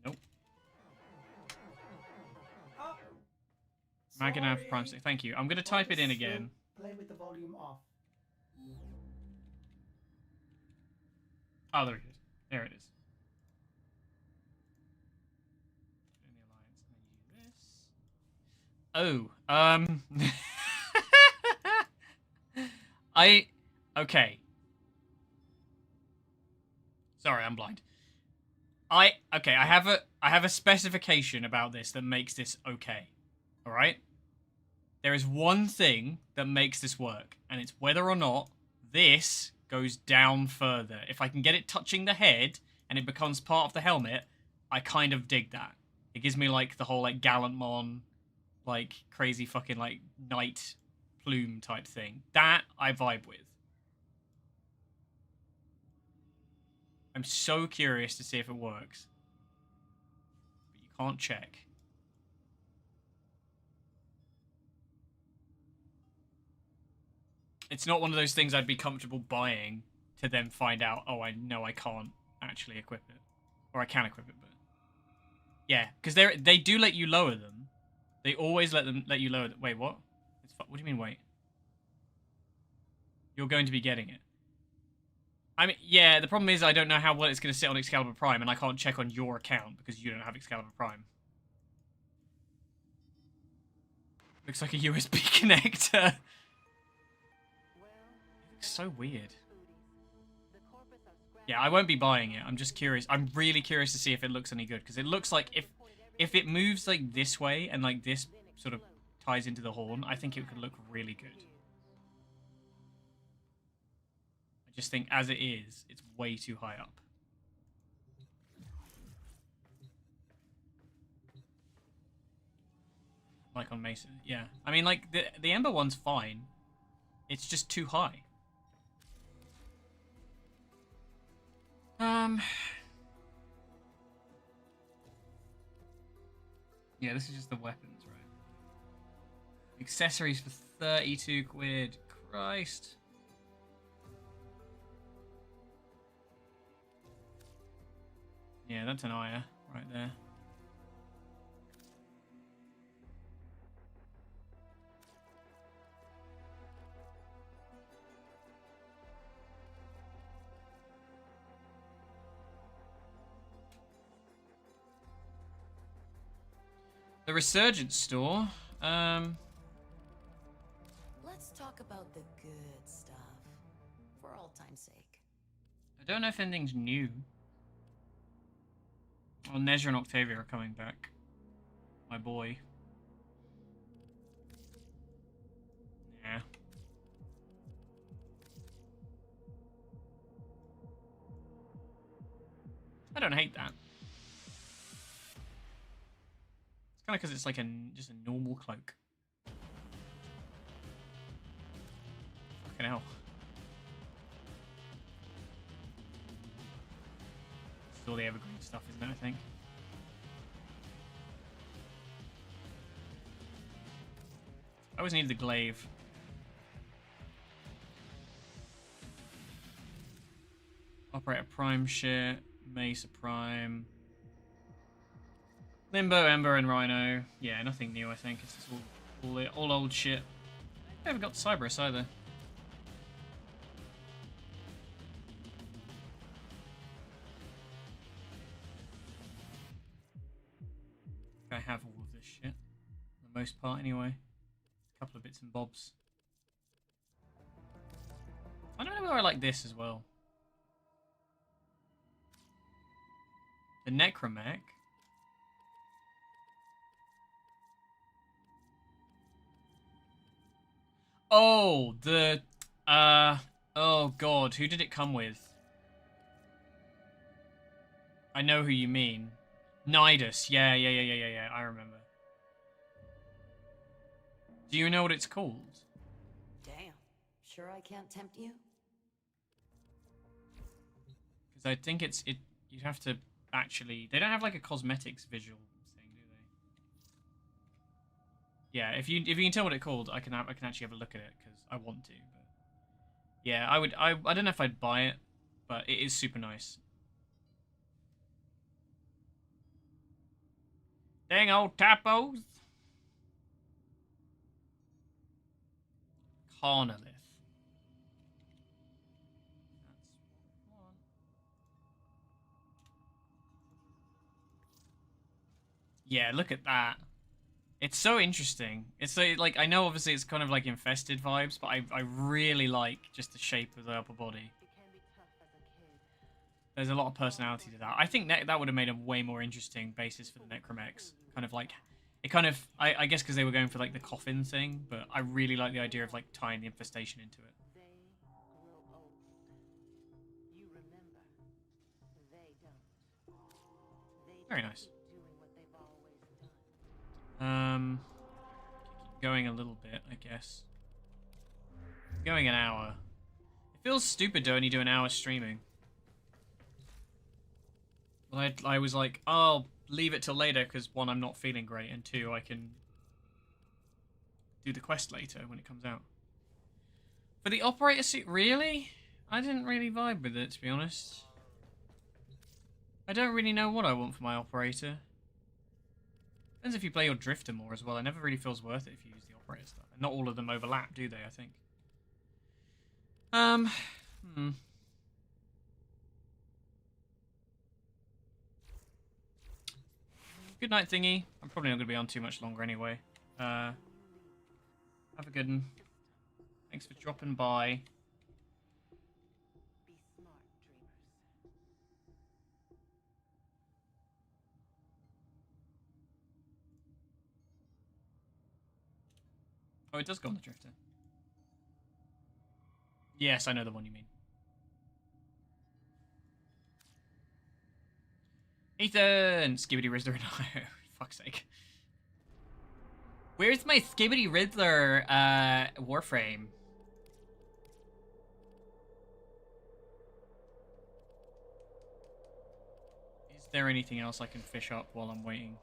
Nope. Maganav Prime Stick. Thank you. I'm going to type it in again.
Play with the volume off.
Oh, there it is. There it is. Oh, okay. Sorry, I'm blind. Okay, I have a specification about this that makes this okay. All right? There is one thing that makes this work, and it's whether or not this goes down further. If I can get it touching the head and it becomes part of the helmet, I kind of dig that. It gives me like the whole like Gallantmon, like crazy fucking like knight plume type thing. That I vibe with. I'm so curious to see if it works. But you can't check. It's not one of those things I'd be comfortable buying to then find out, oh, I know I can't actually equip it. Or I can equip it, but... Yeah, because they do let you lower them. They always let you lower them. Wait, what? What do you mean, wait? You're going to be getting it. I mean, yeah, the problem is I don't know how well it's going to sit on Excalibur Prime, and I can't check on your account because you don't have Excalibur Prime. Looks like a USB connector. Looks so weird. Yeah, I won't be buying it. I'm just curious. I'm really curious to see if it looks any good, because it looks like if it moves like this way and like this sort of ties into the horn, I think it could look really good. I just think as it is, it's way too high up. Like on Mason, yeah. I mean, like, the Ember one's fine. It's just too high. Yeah, this is just the weapons, right? Accessories for 32 quid. Christ. Yeah, that's an Aya right there. The Resurgence store.
Let's talk about the good stuff, for old time's sake.
I don't know if anything's new. Well, Nezra and Octavia are coming back. My boy. Yeah. I don't hate that. It's kind of because it's like just a normal cloak. Fucking hell. It's all the evergreen stuff, isn't it, I think? I always need the glaive. Operator Prime shit. Mesa Prime. Limbo, Ember, and Rhino. Yeah, nothing new, I think. It's just all old shit. I haven't got Cyberus either. I have all of this shit. For the most part, anyway. A couple of bits and bobs. I don't know whether I like this as well. The Necromech. Oh, oh god, who did it come with? I know who you mean. Nidus, yeah, I remember. Do you know what it's called?
Damn. Sure I can't tempt you?
Because I think you'd have to actually, they don't have like a cosmetics visual thing, do they? Yeah, if you can tell what it's called, I can actually have a look at it because I want to. But yeah, I don't know if I'd buy it, but it is super nice. Dang old typos. Carnolith. That's one. Yeah, look at that. It's so interesting. It's so, like, I know obviously it's kind of like infested vibes, but I really like just the shape of the upper body. There's a lot of personality to that. I think that would have made a way more interesting basis for the Necromechs. Kind of like, it kind of, I guess because they were going for like the coffin thing, but I really like the idea of like tying the infestation into it. Very nice. Keep going a little bit, I guess. Going an hour. It feels stupid to only do an hour streaming. Well, I was like, oh, I'll leave it till later because one, I'm not feeling great, and two, I can do the quest later when it comes out. For the operator suit, really? I didn't really vibe with it, to be honest. I don't really know what I want for my operator. Depends if you play your drifter more as well. It never really feels worth it if you use the operator stuff. And not all of them overlap, do they, I think? good night, thingy. I'm probably not going to be on too much longer anyway. Have a good one. Thanks for dropping by.
Be smart, dreamers.
Oh, it does go on the drifter. Yes, I know the one you mean. Ethan! Skibbity Riddler and I. Fuck's sake. Where's my Skibbity Riddler Warframe? Is there anything else I can fish up while I'm waiting?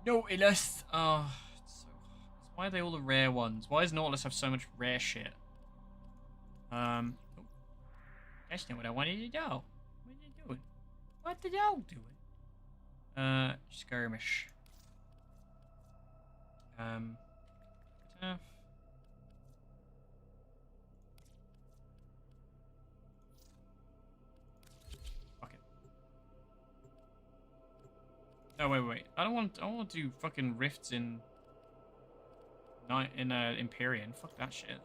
Nautilus! Oh, why are they all the rare ones? Why does Nautilus have so much rare shit? Oh. That's not what I wanted to do. What are you doing? What the dog doing? Skirmish. Tough. Fuck it. No, wait. I don't want to do fucking rifts in Empyrean. Fuck that shit.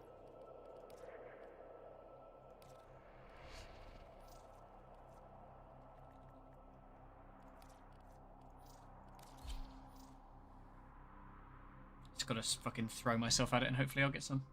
Just gotta fucking throw myself at it and hopefully I'll get some.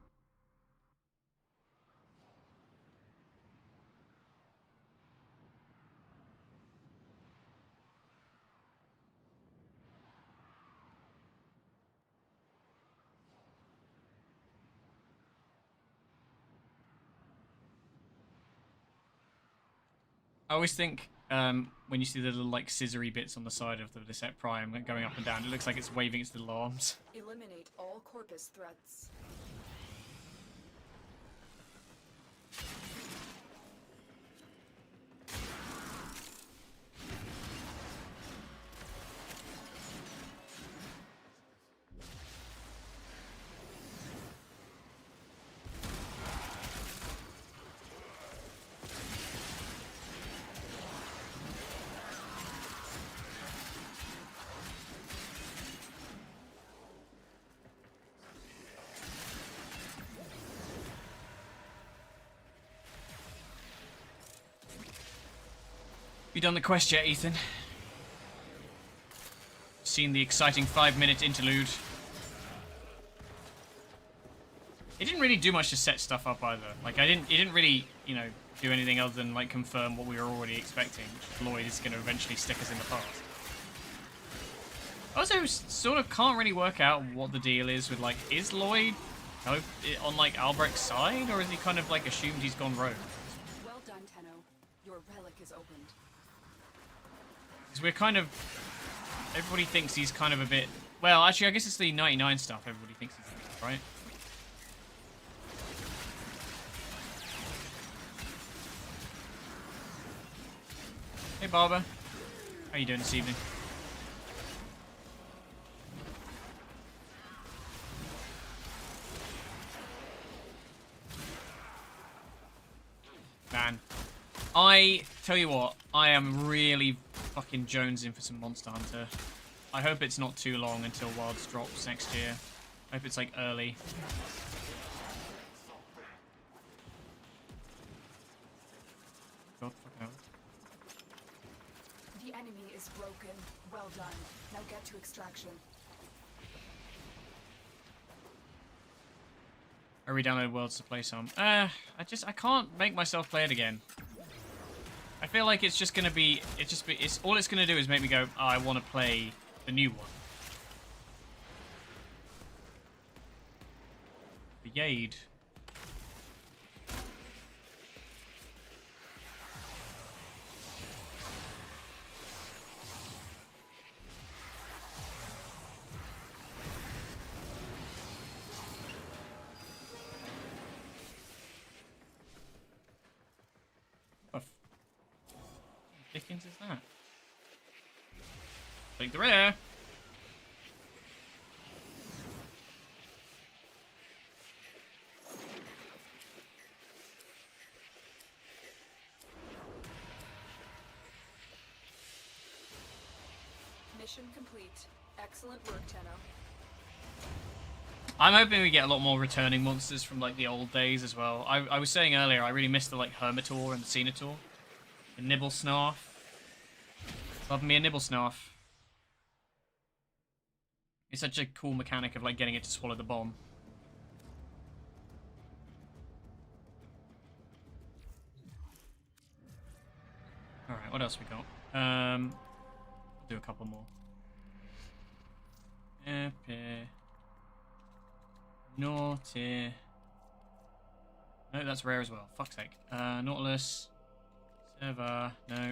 I always think when you see the little like scissory bits on the side of the Lisette Prime like, going up and down, it looks like it's waving its little arms.
Eliminate all Corpus threats.
You done the quest yet, Ethan? Seen the exciting 5-minute interlude? It didn't really do much to set stuff up either. Like, it didn't really, you know, do anything other than, like, confirm what we were already expecting. Lloyd is going to eventually stick us in the past. I also sort of can't really work out what the deal is with, like, is Lloyd on, like, Albrecht's side? Or is he kind of, like, assumed he's gone rogue?
Well done, Tenno. Your relic is opened.
Because we're kind of... Everybody thinks he's kind of a bit... Well, actually, I guess it's the 99 stuff everybody thinks he's a bit, right? Hey, Barber. How you doing this evening? Man. I tell you what, I am really fucking jonesing for some Monster Hunter. I hope it's not too long until Wilds drops next year. I hope it's like early. God, fucking hell.
The enemy is broken. Well done. Now get to extraction.
I re-downloaded Worlds to play some. I can't make myself play it again. I feel like it's just gonna be, all it's gonna do is make me go, oh, I want to play the new one. The Yade. Dickens is that? Take the rare.
Mission complete. Excellent work, Tenno.
I'm hoping we get a lot more returning monsters from like the old days as well. I was saying earlier, I really missed the like Hermitaur and the Cenator. The Nibblesnarf. Love me a Nibblesnarf. It's such a cool mechanic of like getting it to swallow the bomb. Alright, what else we got? Do a couple more. Epic. Naughty. No, that's rare as well. Fuck's sake. Nautilus. Server. No.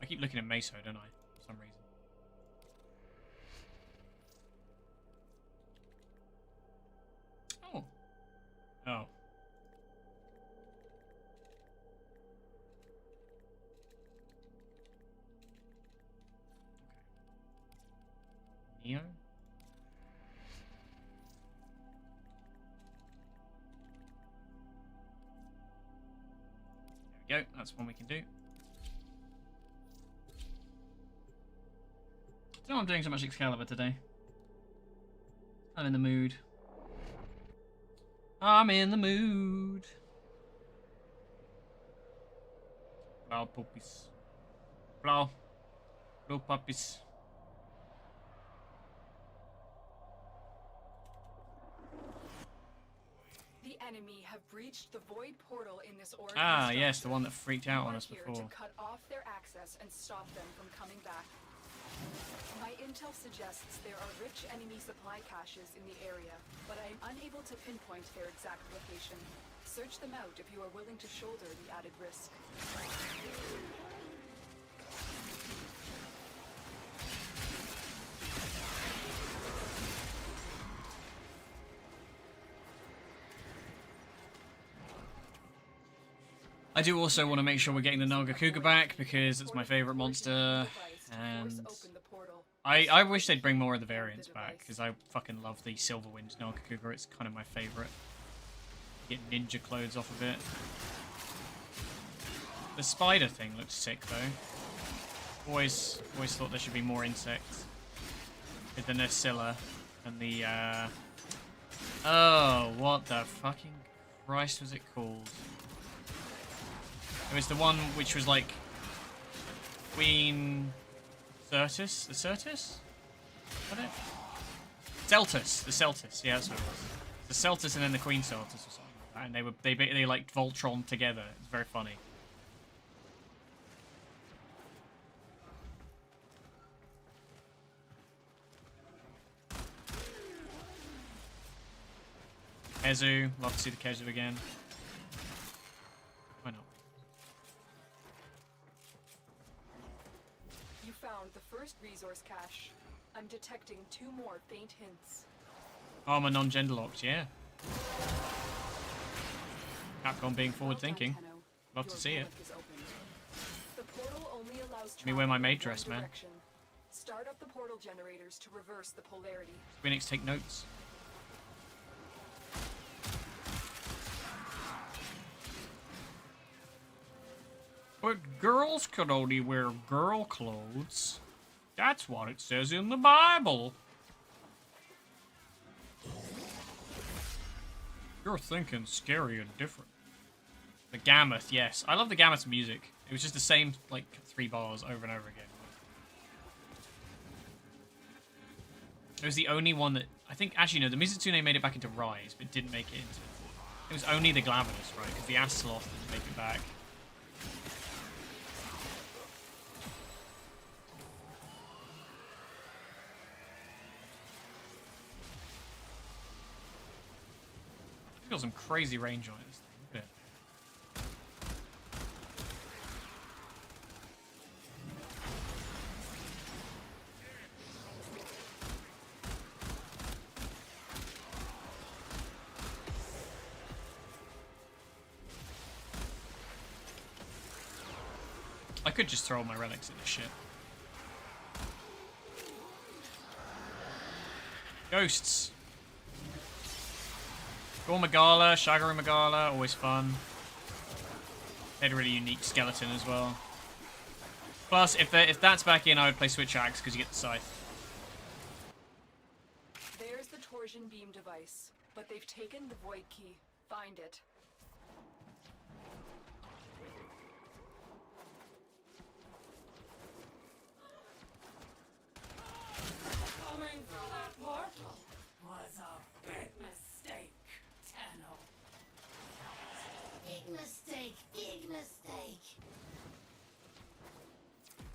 I keep looking at Meso, don't I? For some reason. Oh. Oh. Neo? There we go, that's one we can do. I don't know why I'm doing so much Excalibur today. I'm in the mood. I'm in the mood. Blow puppies. Blow. Blow puppies.
The enemy have breached the void portal in this order.
Ah, yes, the one that freaked out on us before.
To cut off their access and stop them from coming back. My intel suggests there are rich enemy supply caches in the area, but I am unable to pinpoint their exact location. Search them out if you are willing to shoulder the added risk.
I do also want to make sure we're getting the Nagakuga back because it's my favorite monster, and I wish they'd bring more of the variants back because I fucking love the Silverwind Nagakuga. It's kind of my favorite. Get ninja clothes off of it. The spider thing looks sick though. Always thought there should be more insects. With the Nursilla and the oh, what the fucking Christ was it called? It was the one which was like Queen Certus? The Certus? What it? Celtus. The Celtus. Yeah, that's what it was. The Celtus and then the Queen Celtus or something like that. And they like Voltron together. It's very funny. Kezu. Love to see the Kezu again. Why not?
You found the first resource cache. I'm detecting 2 more faint hints.
Oh, I'm a non-gender locked, yeah. Capcom being forward-thinking. Love to see it.
The portal only allows
Let me wear my maid dress, man.
Start up the portal generators to reverse the polarity.
Phoenix, take notes. But girls could only wear girl clothes. That's what it says in the Bible. You're thinking scary and different. The Gammoth, yes. I love the Gammoth's music. It was just the same, like, 3 bars over and over again. It was the only one that... I think, actually, no, the Mizutune made it back into Rise, but didn't make it into... It was only the Glavenus, right? Because the Astaroth didn't make it back. It's got some crazy range on this thing. Look at it. I could just throw all my relics in this shit. Ghosts. Gormagala, Shagaru Magala, always fun. They had a really unique skeleton as well. Plus, if that's back in, I would play Switch Axe because you get the scythe.
torsion beam device, but they've taken the void key. Find it.
Coming through that portal was a big mistake, Tenno.
Big mistake, big mistake.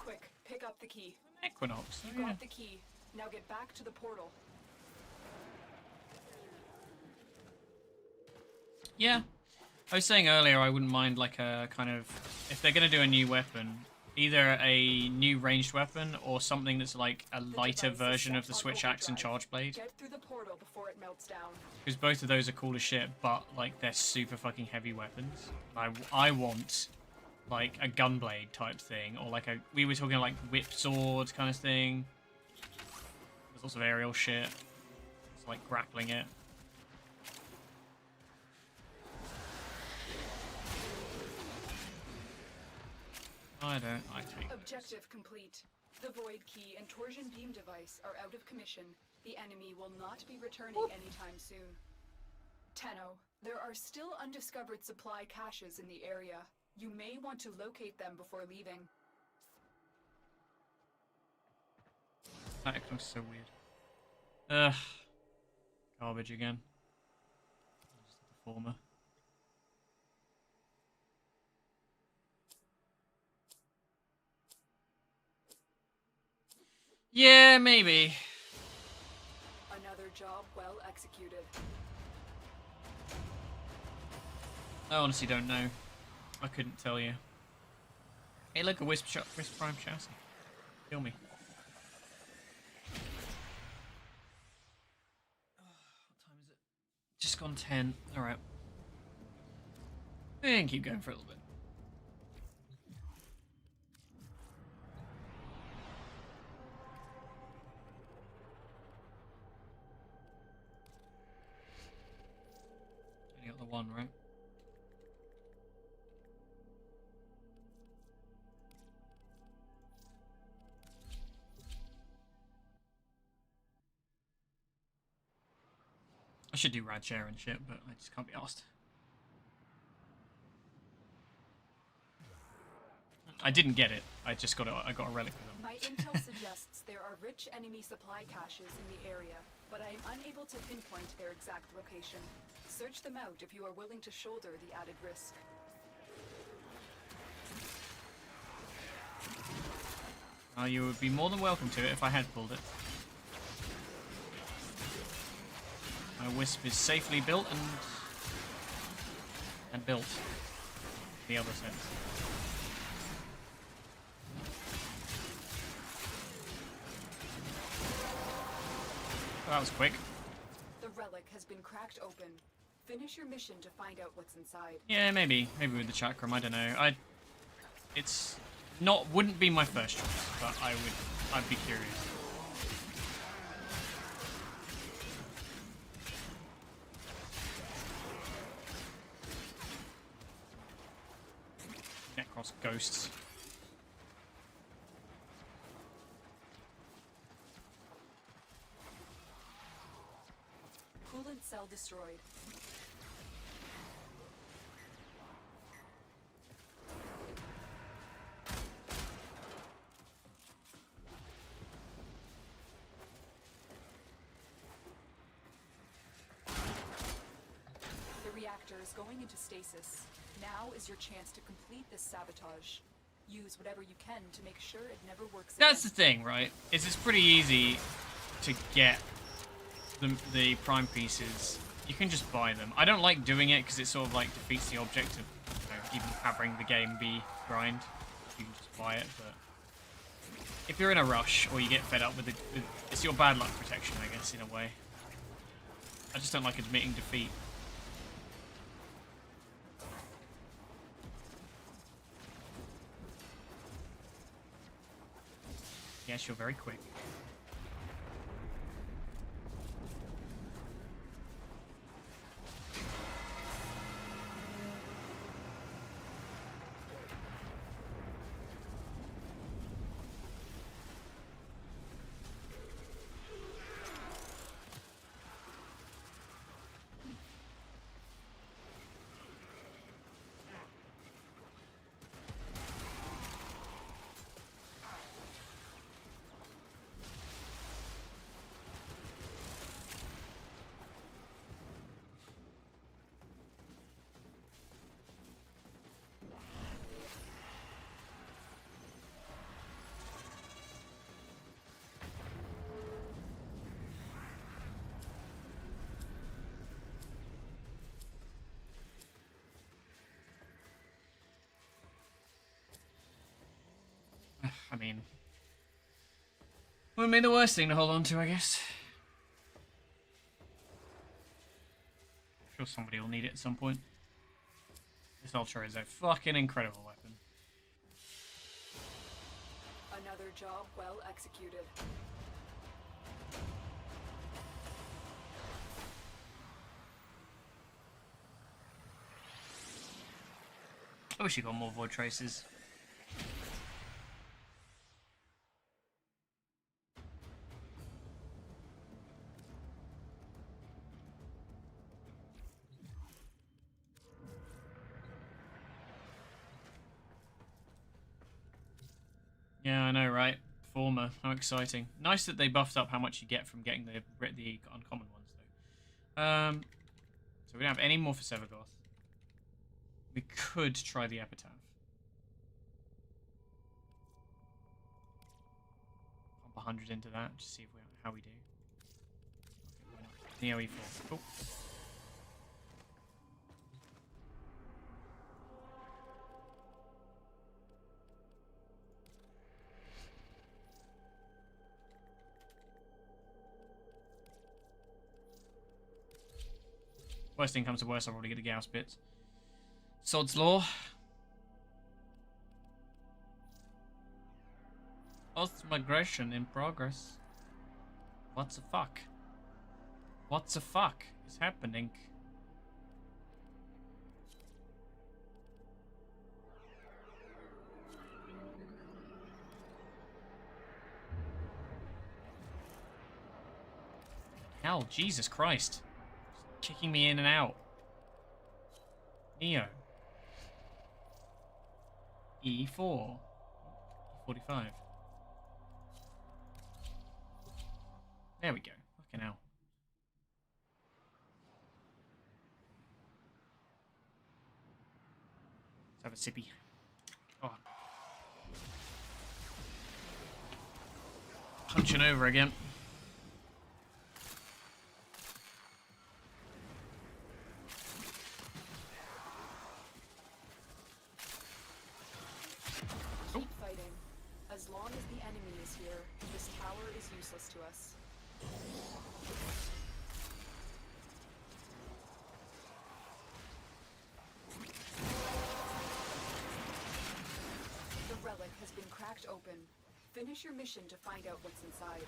Quick, pick up the key.
Equinox.
You
Oh, yeah.
got the key. Now get back to the portal.
Yeah. I was saying earlier I wouldn't mind like a kind of, if they're going to do a new weapon, either a new ranged weapon or something that's like a lighter
device is
version of
set
the
on
switch axe and
overdrive.
charge blade.
Get through the portal before it melts down.
Because both of those are cool as shit, but like they're super fucking heavy weapons. I want like a gunblade type thing, or like we were talking like whip sword kind of thing. There's also aerial shit. It's like grappling it. I take
Objective complete. The void key and torsion beam device are out of commission. The enemy will not be returning anytime soon. Tenno, there are still undiscovered supply caches in the area. You may want to locate them before leaving.
That Equinox is so weird. Ugh. Garbage again. Just a performer. Yeah, maybe.
Another job well executed.
I honestly don't know. I couldn't tell you. Hey, look, a Wisp Prime chassis. Kill me. What time is it? Just gone 10. Alright. We can keep going for a little bit. Only got the one, right? I should do rad share and shit, but I just can't be asked. I didn't get it. I just got I got a relic with them.
My intel suggests there are rich enemy supply caches in the area, but I am unable to pinpoint their exact location. Search them out if you are willing to shoulder the added risk.
You would be more than welcome to it if I had pulled it. My Wisp is safely built and built. In the other sense. Oh, that was quick.
The relic has been cracked open. Finish your mission to find out what's inside.
Yeah, maybe with the chakram. I don't know. It's wouldn't be my first choice, but I'd be curious. Necros ghosts.
Coolant cell destroyed. The reactor is going into stasis. Now is your chance to complete this sabotage. Use whatever you can to make sure it never works
That's the
again.
thing, right? Is it's pretty easy to get the prime pieces. You can just buy them. I don't like doing it because it sort of like defeats the object of even having the game be grind. You can just buy it, but if you're in a rush or you get fed up with it, it's your bad luck protection, I guess, in a way. I just don't like admitting defeat. Yes, you're very quick. I mean, wouldn't be the worst thing to hold on to, I guess. I'm sure somebody will need it at some point. This Ultra is a fucking incredible weapon.
Another job well executed.
I wish you got more Void Traces. Yeah, I know, right? Former, how exciting! Nice that they buffed up how much you get from getting the uncommon ones, though. So we don't have any more for Sevagoth. We could try the Epitaph. Pump 100 into that, just see if how we do. Okay, why not? Neo E4. Cool. Worst thing comes to worst, I'll probably get the Gauss bits. Sod's Law. Migration in progress. What the fuck? What the fuck is happening? Hell, Jesus Christ. Kicking me in and out. Neo. E4. 45. There we go. Fucking hell. Let's have a sippy. Oh. Punching over again.
Keep fighting. As long as the enemy is here, this tower is useless to us. The relic has been cracked open. Finish your mission to find out what's inside.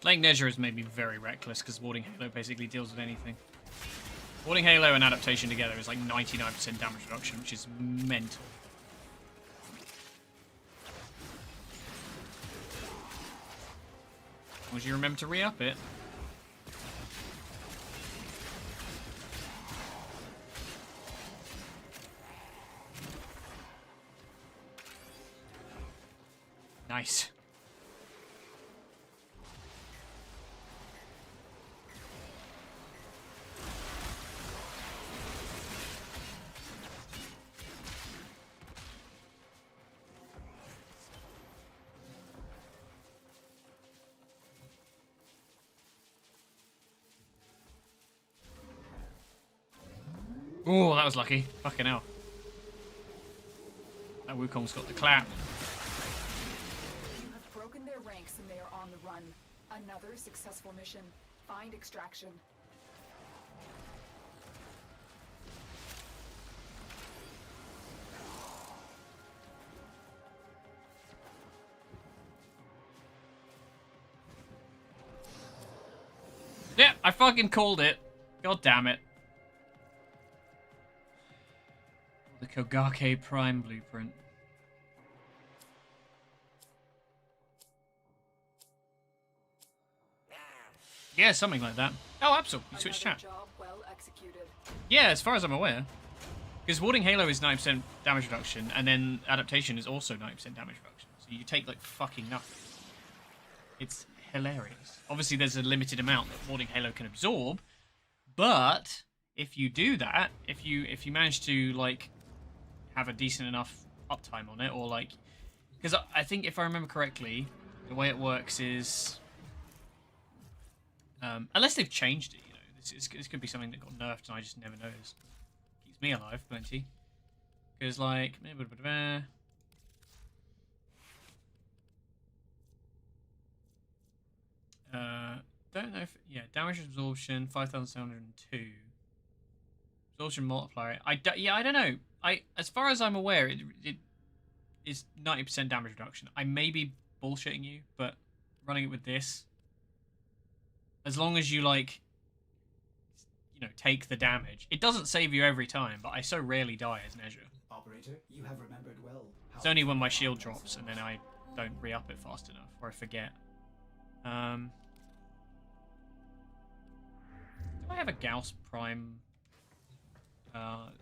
Playing Nezha has made me very reckless because Warding Halo basically deals with anything. Warding Halo and Adaptation together is like 99% damage reduction, which is mental. As long as you remember to re-up it. Nice. Oh, that was lucky. Fucking hell. That Wukong's got the clap.
You have broken their ranks and they are on the run. Another successful mission. Find extraction.
Yeah, I fucking called it. God damn it. The Kogake Prime blueprint. Yeah, something like that. Oh, absolutely. You switch
Another
chat.
job well executed.
Yeah, as far as I'm aware. Because Warding Halo is 9% damage reduction, and then Adaptation is also 9% damage reduction. So you take, like, fucking nothing. It's hilarious. Obviously, there's a limited amount that Warding Halo can absorb, but if you do that, if you manage to, like, have a decent enough uptime on it, or, like... Because I think, if I remember correctly, the way it works is... unless they've changed it, you know. This could be something that got nerfed and I just never noticed. Keeps me alive, plenty. Because, like... don't know if... Yeah, damage absorption, 5,702. Absorption multiplier. Yeah, I don't know. As far as I'm aware, it is 90% damage reduction. I may be bullshitting you, but running it with this... As long as you, like... You know, take the damage. It doesn't save you every time, but I so rarely die as Nezha.
Operator, you have remembered well.
It's only when my shield drops and then I don't re-up it fast enough, or I forget. Do I have a Gauss Prime? Nope,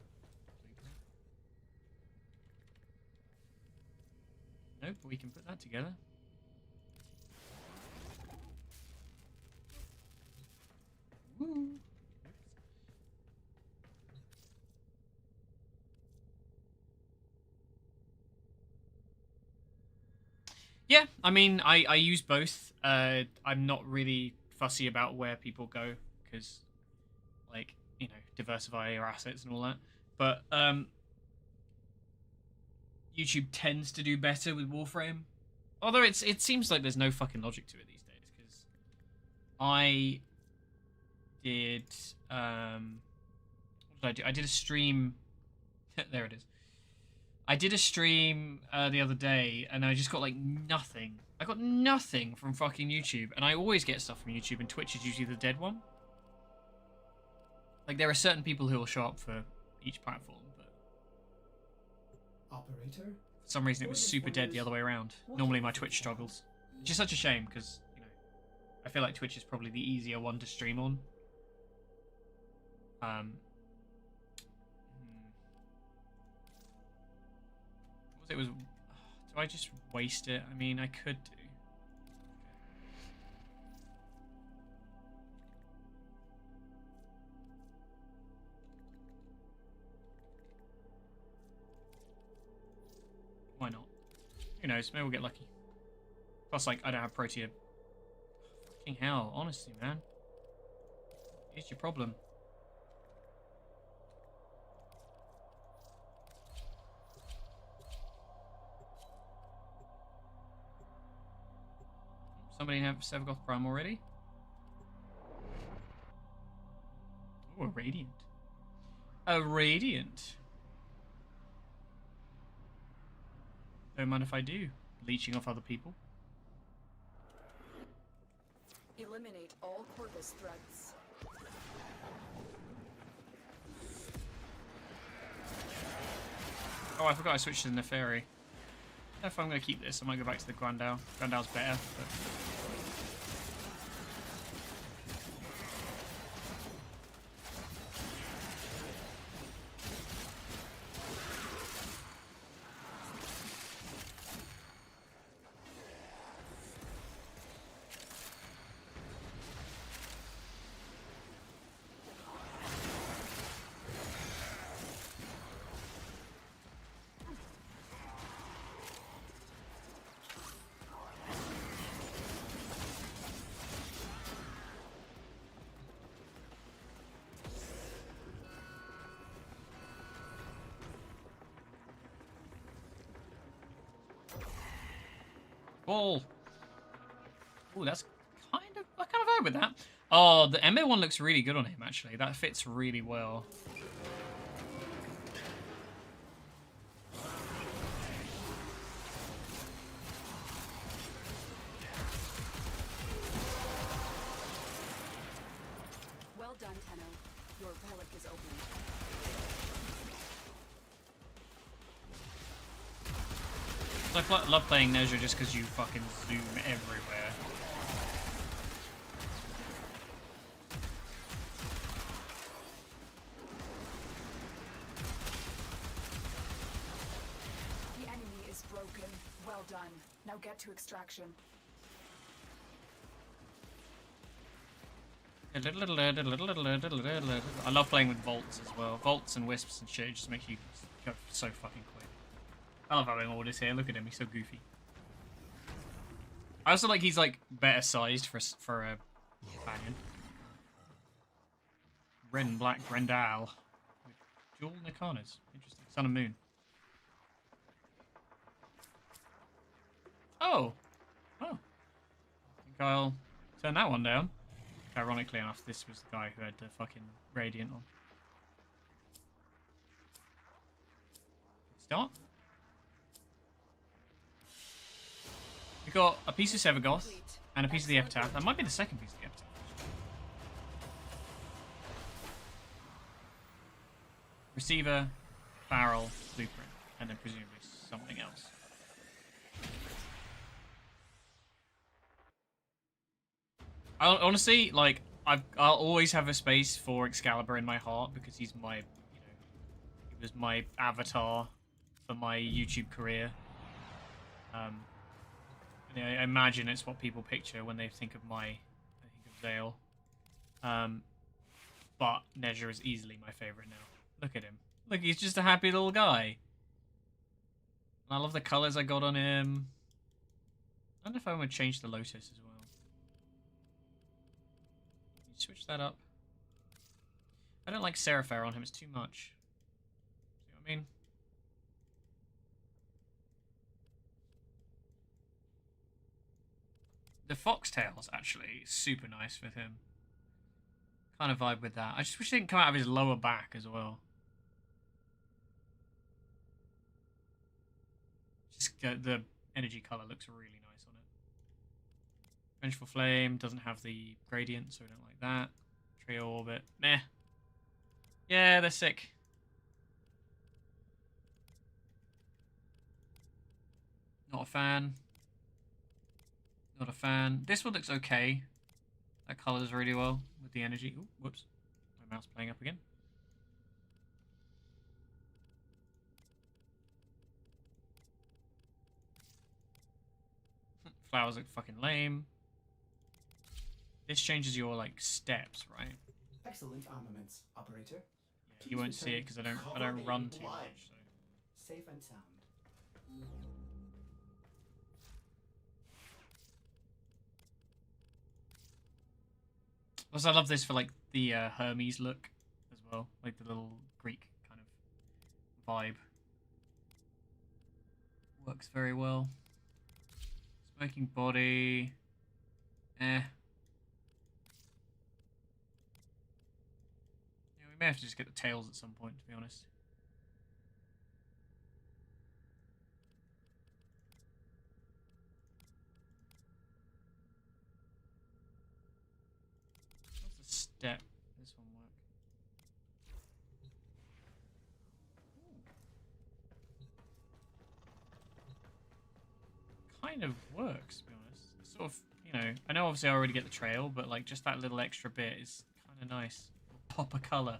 but we can put that together. Woo. Yeah, I mean, I use both. I'm not really fussy about where people go because, like, you know, diversify your assets and all that. But YouTube tends to do better with Warframe. Although it seems like there's no fucking logic to it these days because I did what did I do? I did a stream. There it is. I did a stream the other day, and I just got, like, nothing. I got nothing from fucking YouTube, and I always get stuff from YouTube, and Twitch is usually the dead one. Like, there are certain people who will show up for each platform, but...
Operator?
For some reason, it was super dead the other way around. Normally, my Twitch struggles. Which is such a shame, because, you know, I feel like Twitch is probably the easier one to stream on. It was... Do I just waste it? I mean, I could do. Why not? Who knows? Maybe we'll get lucky. Plus, like, I don't have Protea. Fucking hell. Honestly, man. Here's your problem. Somebody have Sevagoth Prime already? Oh, a Radiant. A Radiant. Don't mind if I do. Leeching off other people.
Eliminate all Corvus threats.
Oh, I forgot I switched to the Neferi. If I'm going to keep this, I might go back to the Grandau. Grandau's better, but... Ball. Oh, that's I kind of vibe with that. Oh, the Ember one looks really good on him, actually. That fits really well.
Well done, Tenno. Your relic is open.
I love playing Nezha just because you fucking zoom everywhere.
The enemy is broken. Well done. Now get to extraction.
I love playing with Volts as well. Volts and Wisps and shit just make you go so fucking quick. I love having all this here. Look at him, he's so goofy. I also like he's like better sized for a companion. red and black Grendal with dual Nikanas. Interesting. Sun and moon. Oh! Oh. I think I'll turn that one down. Ironically enough, this was the guy who had the fucking Radiant on. Start. We got a piece of Sevagoth and a piece of the Epitaph. That might be the second piece of the Epitaph. Receiver, barrel, blueprint, and then presumably something else. Honestly, like I'll always have a space for Excalibur in my heart because he's my, he was my avatar for my YouTube career. I imagine it's what people picture when they think of Zale. But Nezha is easily my favorite now. Look at him. Look, he's just a happy little guy. And I love the colors I got on him. I don't know if I want to change the Lotus as well. Can you switch that up? I don't like Seraphir on him, it's too much. See what I mean? The foxtails, actually, super nice with him. Kind of vibe with that. I just wish it didn't come out of his lower back as well. Just the energy color looks really nice on it. Vengeful Flame doesn't have the gradient, so we don't like that. Trio Orbit, meh. Yeah, they're sick. Not a fan. Not a fan. This one looks okay. That colors really well with the energy. Ooh, whoops. My mouse playing up again. Flowers look fucking lame. This changes your like steps, right?
Excellent armaments, operator.
Yeah, you won't see it because I don't run too much. So.
Safe and sound.
Also, I love this for like the Hermes look as well, like the little Greek kind of vibe. Works very well. Smoking body, eh. Yeah, we may have to just get the tails at some point, to be honest. What's the step? This one work? Kind of works, to be honest. It's sort of, I know obviously I already get the trail, but like just that little extra bit is kind of nice. Pop a color.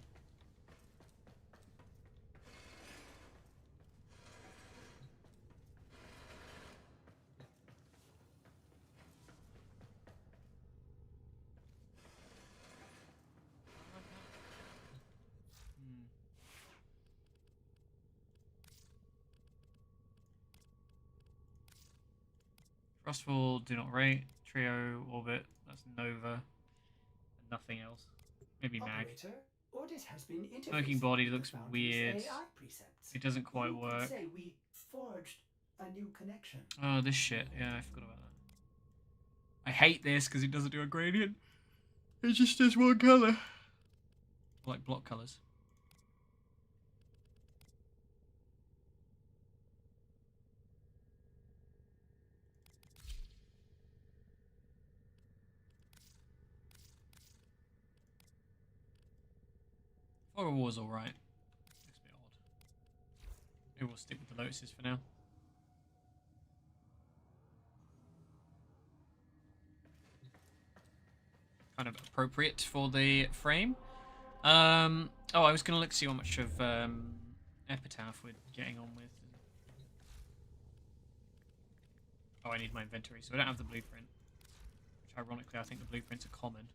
Frostfall, do not rate. Trio, Orbit, that's Nova. And nothing else. Maybe Mag.
Operator, audit has been
Smoking body looks
Foundry's
weird.
AI precepts.
It doesn't quite
You could
work.
say we forged a new connection.
Oh, this shit. Yeah, I forgot about that. I hate this because it doesn't do a gradient. It just does one color. Like block colors. Fog of War's alright. Looks a bit odd. Maybe we'll stick with the Lotuses for now. Kind of appropriate for the frame. Oh, I was gonna look to see how much of Epitaph we're getting on with. Oh, I need my inventory, so I don't have the blueprint. Which, ironically, I think the blueprints are common.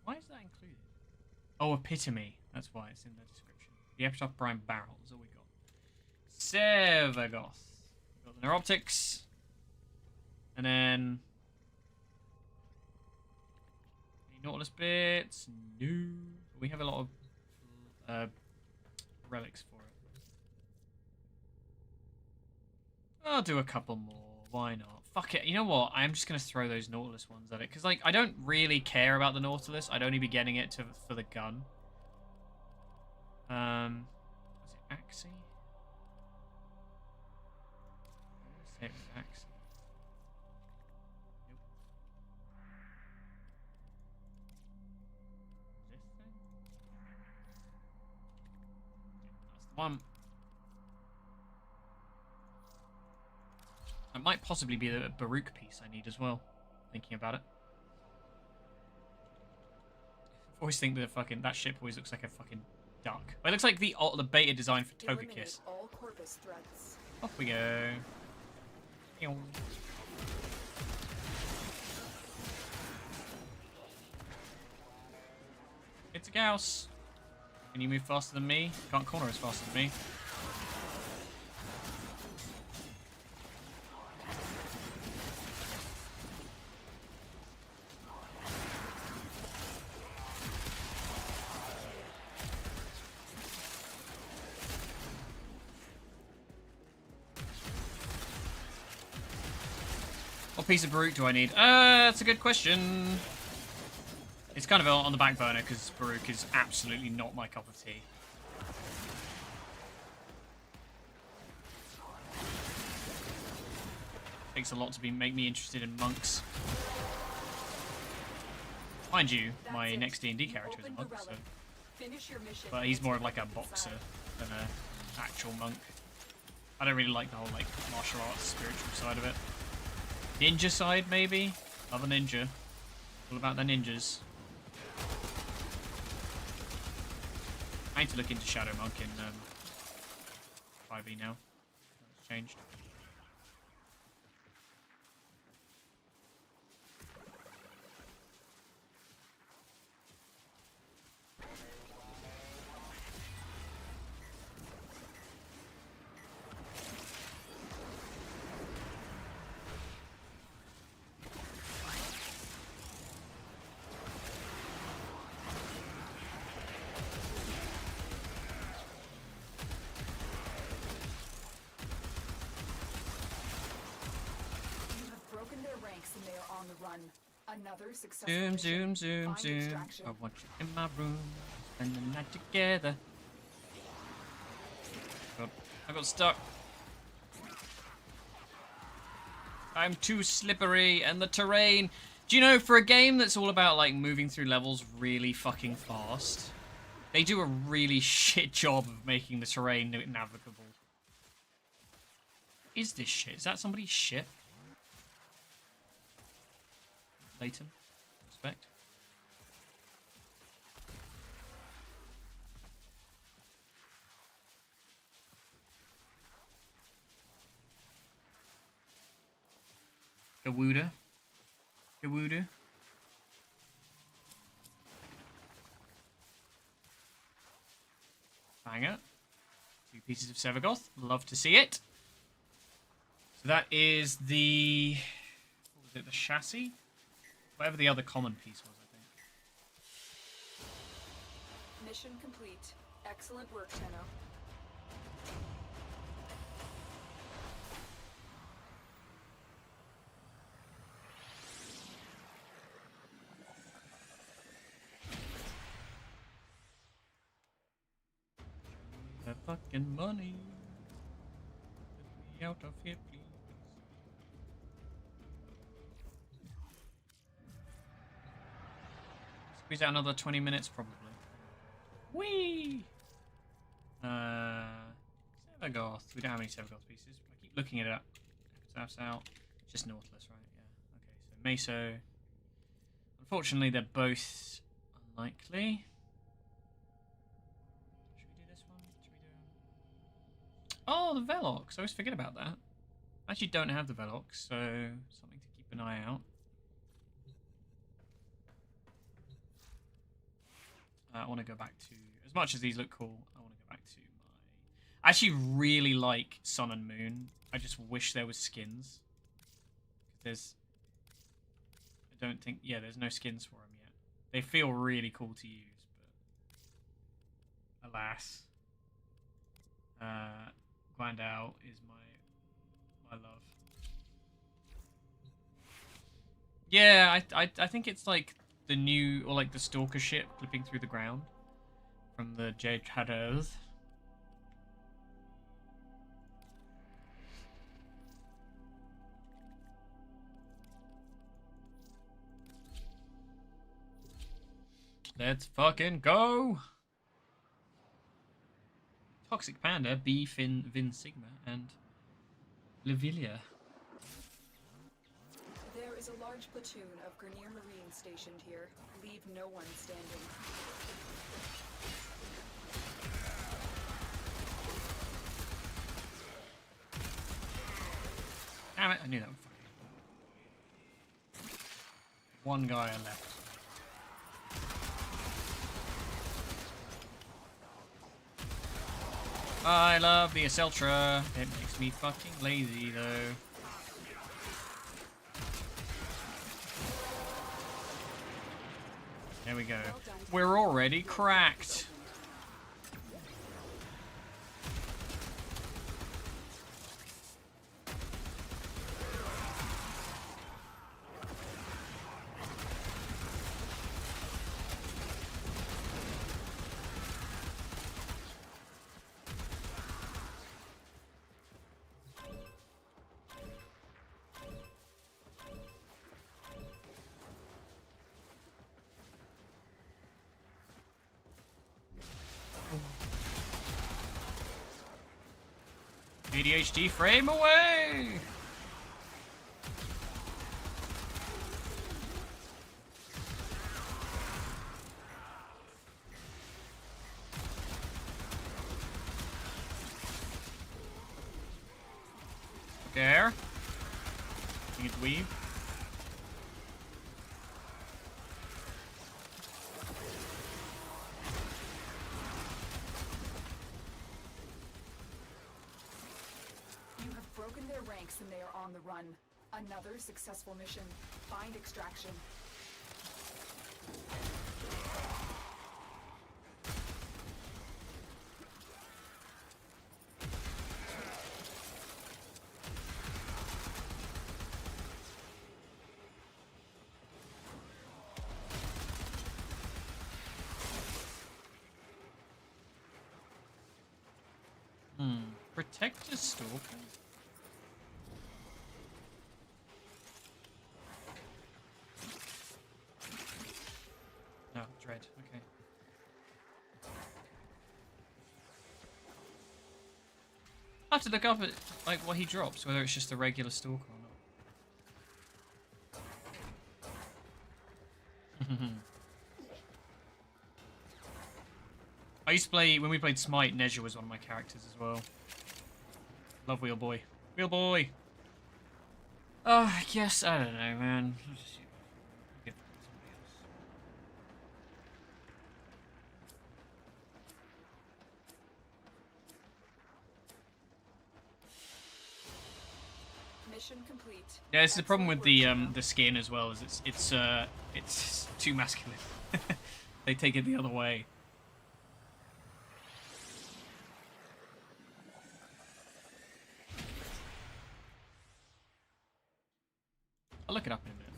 Why is that included? Oh, epitome. That's why it's in the description. The Epitaph Prime Barrel is all we got. Sevagoth. Got the Neuroptics. And then any Nautilus bits? No. But we have a lot of relics for it. I'll do a couple more. Why not? Fuck it. You know what? I'm just gonna throw those Nautilus ones at it because, like, I don't really care about the Nautilus. I'd only be getting it for the gun. Was it Axie? I want to say it was Axie. Nope. This thing? That's the one. It might possibly be the Baruch piece I need as well. Thinking about it. I always think that ship always looks like a fucking duck. It looks like the beta design for Togekiss.
All Corvus threats.
Off we go. Ew. It's a Gauss. Can you move faster than me? You can't corner as faster than me. What piece of Baruch do I need? That's a good question. It's kind of on the back burner because Baruch is absolutely not my cup of tea. Takes a lot to make me interested in monks. Mind you, my next D&D character is a monk, so... But he's more of like a boxer than an actual monk. I don't really like the whole like martial arts spiritual side of it. Ninja side, maybe? Love a ninja. All about the ninjas. I need to look into Shadow Monk in 5e now. It's changed.
Another successful
Zoom,
mission.
zoom,
Find
zoom.
extraction.
I want you in my room. Spend the night together. God, I got stuck. I'm too slippery and the terrain. Do you know, for a game that's all about like moving through levels really fucking fast, they do a really shit job of making the terrain navigable. Is this shit? Is that somebody's ship? Leighton, respect. Gawooda. Gawooda. Banger. 2 pieces of Sevagoth. Love to see it. So that is the... What was it? The chassis? Whatever the other common piece was, I think.
Mission complete. Excellent work, Tenno.
That fucking money. Get me out of here, please. Squeeze out another 20 minutes, probably. Whee! Sevagoth. We don't have any Sevagoth pieces. I keep looking at it. That's out. Just Nautilus, right? Yeah. Okay, so Meso. Unfortunately, they're both unlikely. Should we do this one? Should we do... Oh, the Velox. I always forget about that. I actually don't have the Velox, so something to keep an eye out. I want to go back to, as much as these look cool, I want to go back to my... I actually really like Sun and Moon. I just wish there was skins. there's... I don't think... Yeah, there's no skins for them yet. They feel really cool to use, but... Alas. Guandao is my love. Yeah, I think it's like the new... Or like the stalker ship clipping through the ground. From the Jade Shadows. Let's fucking go! Toxic Panda, B, Fin, Vin Sigma, and Lavilia.
There is a large platoon of Grenier Marines stationed here. Leave no one standing.
Damn it, I knew that would fucking... One guy left. I love the Aceltra. It makes me fucking lazy, though. There we go. We're already cracked. ADHD frame away! There. You can weave.
Broken their ranks and they are on the run. Another successful mission. Find extraction.
Protector Stalker? No, Dread, okay. I have to look up at like what he drops, whether it's just a regular Stalker or not. I used to play, when we played Smite, Nezha was one of my characters as well. Love Wheel Boy. Wheel Boy! I guess, I don't know, man.
Mission complete.
Yeah, it's the problem with the skin as well, is it's too masculine. They take it the other way. I'll look it up in a minute.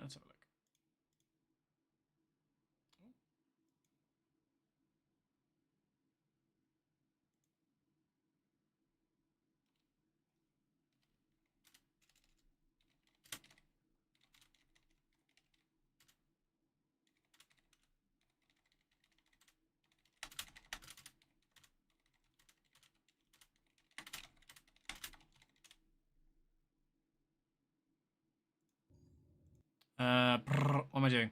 Let's have a look. What am I doing?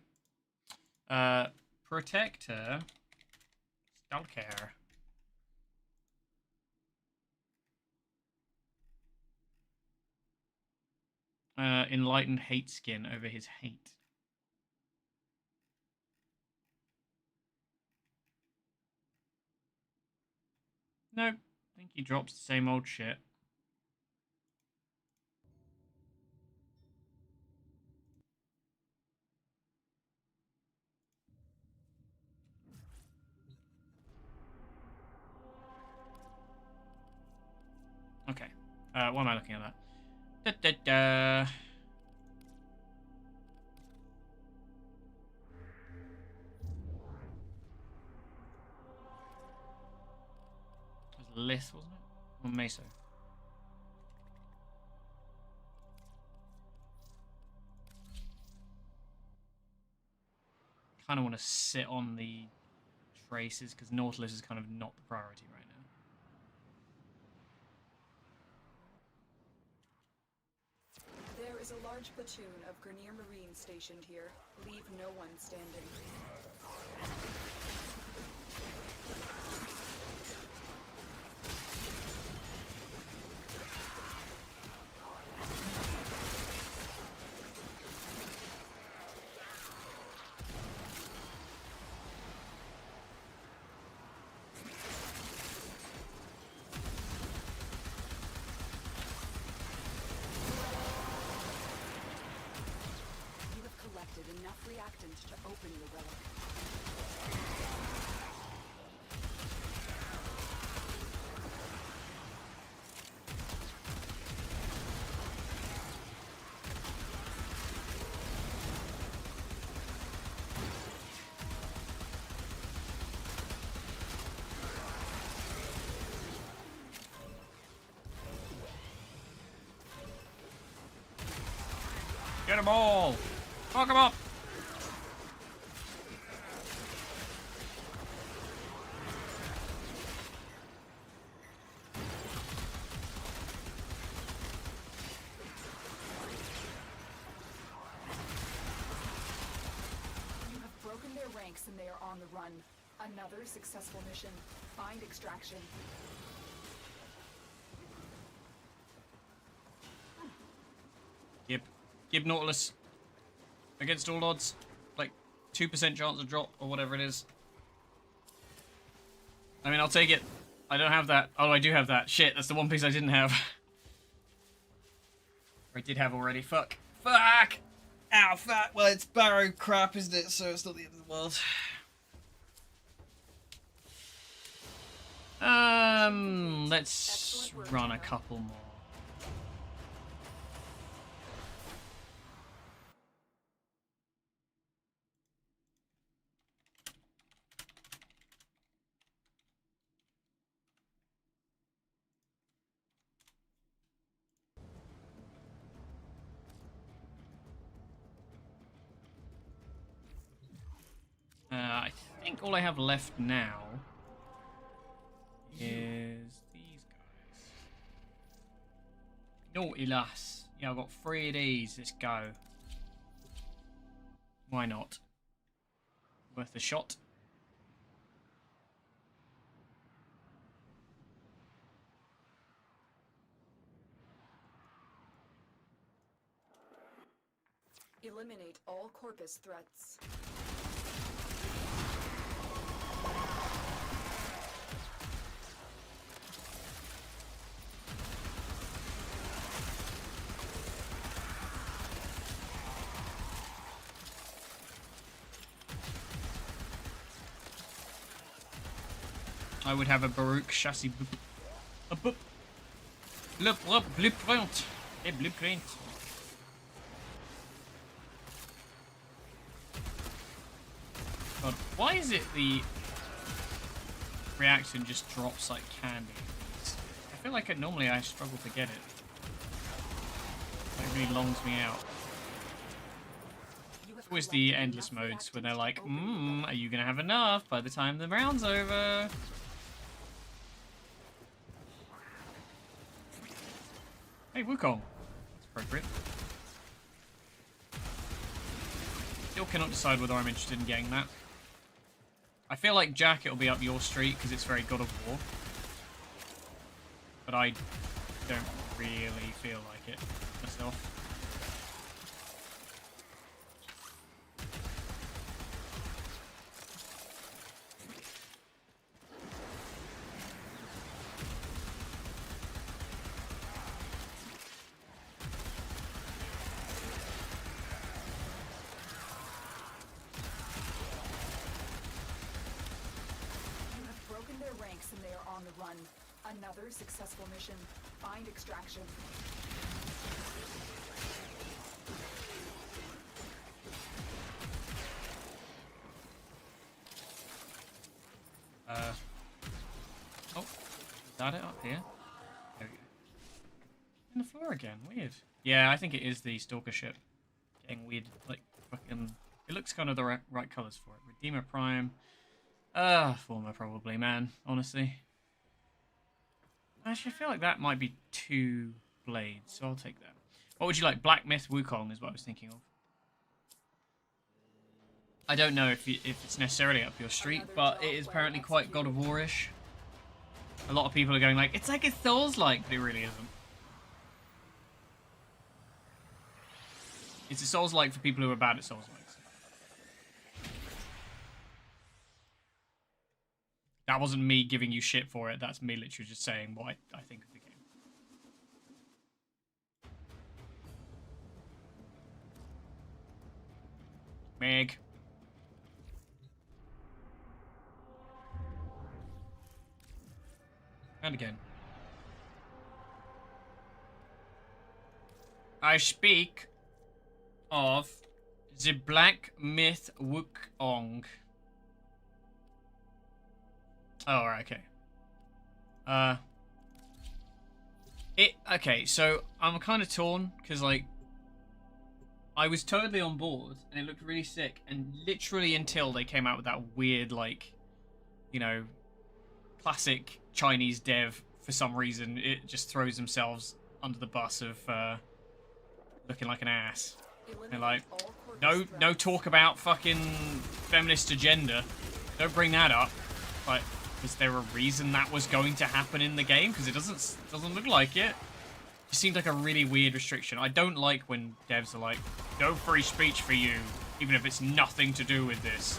Protector. Stalker. Enlighten hate skin over his hate. Nope. I think he drops the same old shit. Okay. Why am I looking at that? Da, da, da. It was Lith, wasn't it? Or Meso? Kind of want to sit on the traces because Nautilus is kind of not the priority right now.
There is a large platoon of Grenier Marines stationed here. Leave no one standing. You have collected enough reactant to open the relic.
Get them all! Fuck them up!
You have broken their ranks and they are on the run. Another successful mission. Find extraction.
Gib Nautilus. Against all odds. Like, 2% chance of drop, or whatever it is. I mean, I'll take it. I don't have that. Oh, I do have that. Shit, that's the one piece I didn't have. Or I did have already. Fuck. Fuck! Ow, fuck. Well, it's Barrow crap, isn't it? So it's not the end of the world. Let's run a couple more. I think all I have left now is these guys. Nautilus. Yeah, I've got 3 of these. Let's go. Why not? Worth a shot.
Eliminate all Corpus threats.
I would have a Baruch chassis boop. A boop. Le blueprint. A blueprint. God, why is it the reaction just drops like candy? I feel like normally I struggle to get it. It really longs me out. It's always the endless modes where they're like, are you gonna have enough by the time the round's over? Hey, Wukong. That's appropriate. Still cannot decide whether I'm interested in getting that. I feel like Jacket will be up your street because it's very God of War. But I don't really feel like it myself.
ranks and they are on the run. Another successful mission. Find extraction.
Oh, is that it up here? There we go. In the floor again. Weird. Yeah, I think it is the stalker ship. Getting weird, like fucking. It looks kind of the right colors for it. Redeemer Prime. Former probably, man. Honestly. Actually, I feel like that might be 2 blades, so I'll take that. What would you like? Black Myth Wukong is what I was thinking of. I don't know if it's necessarily up your street, but it is apparently quite God of War-ish. A lot of people are going like, it's like a Souls-like, but it really isn't. It's a Souls-like for people who are bad at Souls-likes. That wasn't me giving you shit for it, that's me literally just saying what I think of the game. Meg. And again. I speak of the Black Myth Wukong. Oh, right, okay. Okay, so I'm kind of torn, because, like, I was totally on board, and it looked really sick, and literally until they came out with that weird, like, you know, classic Chinese dev, for some reason, it just throws themselves under the bus of, looking like an ass. They're like, no talk about fucking feminist agenda. Don't bring that up. Like, was there a reason that was going to happen in the game? Because it doesn't look like it. It seemed like a really weird restriction. I don't like when devs are like, no free speech for you, even if it's nothing to do with this.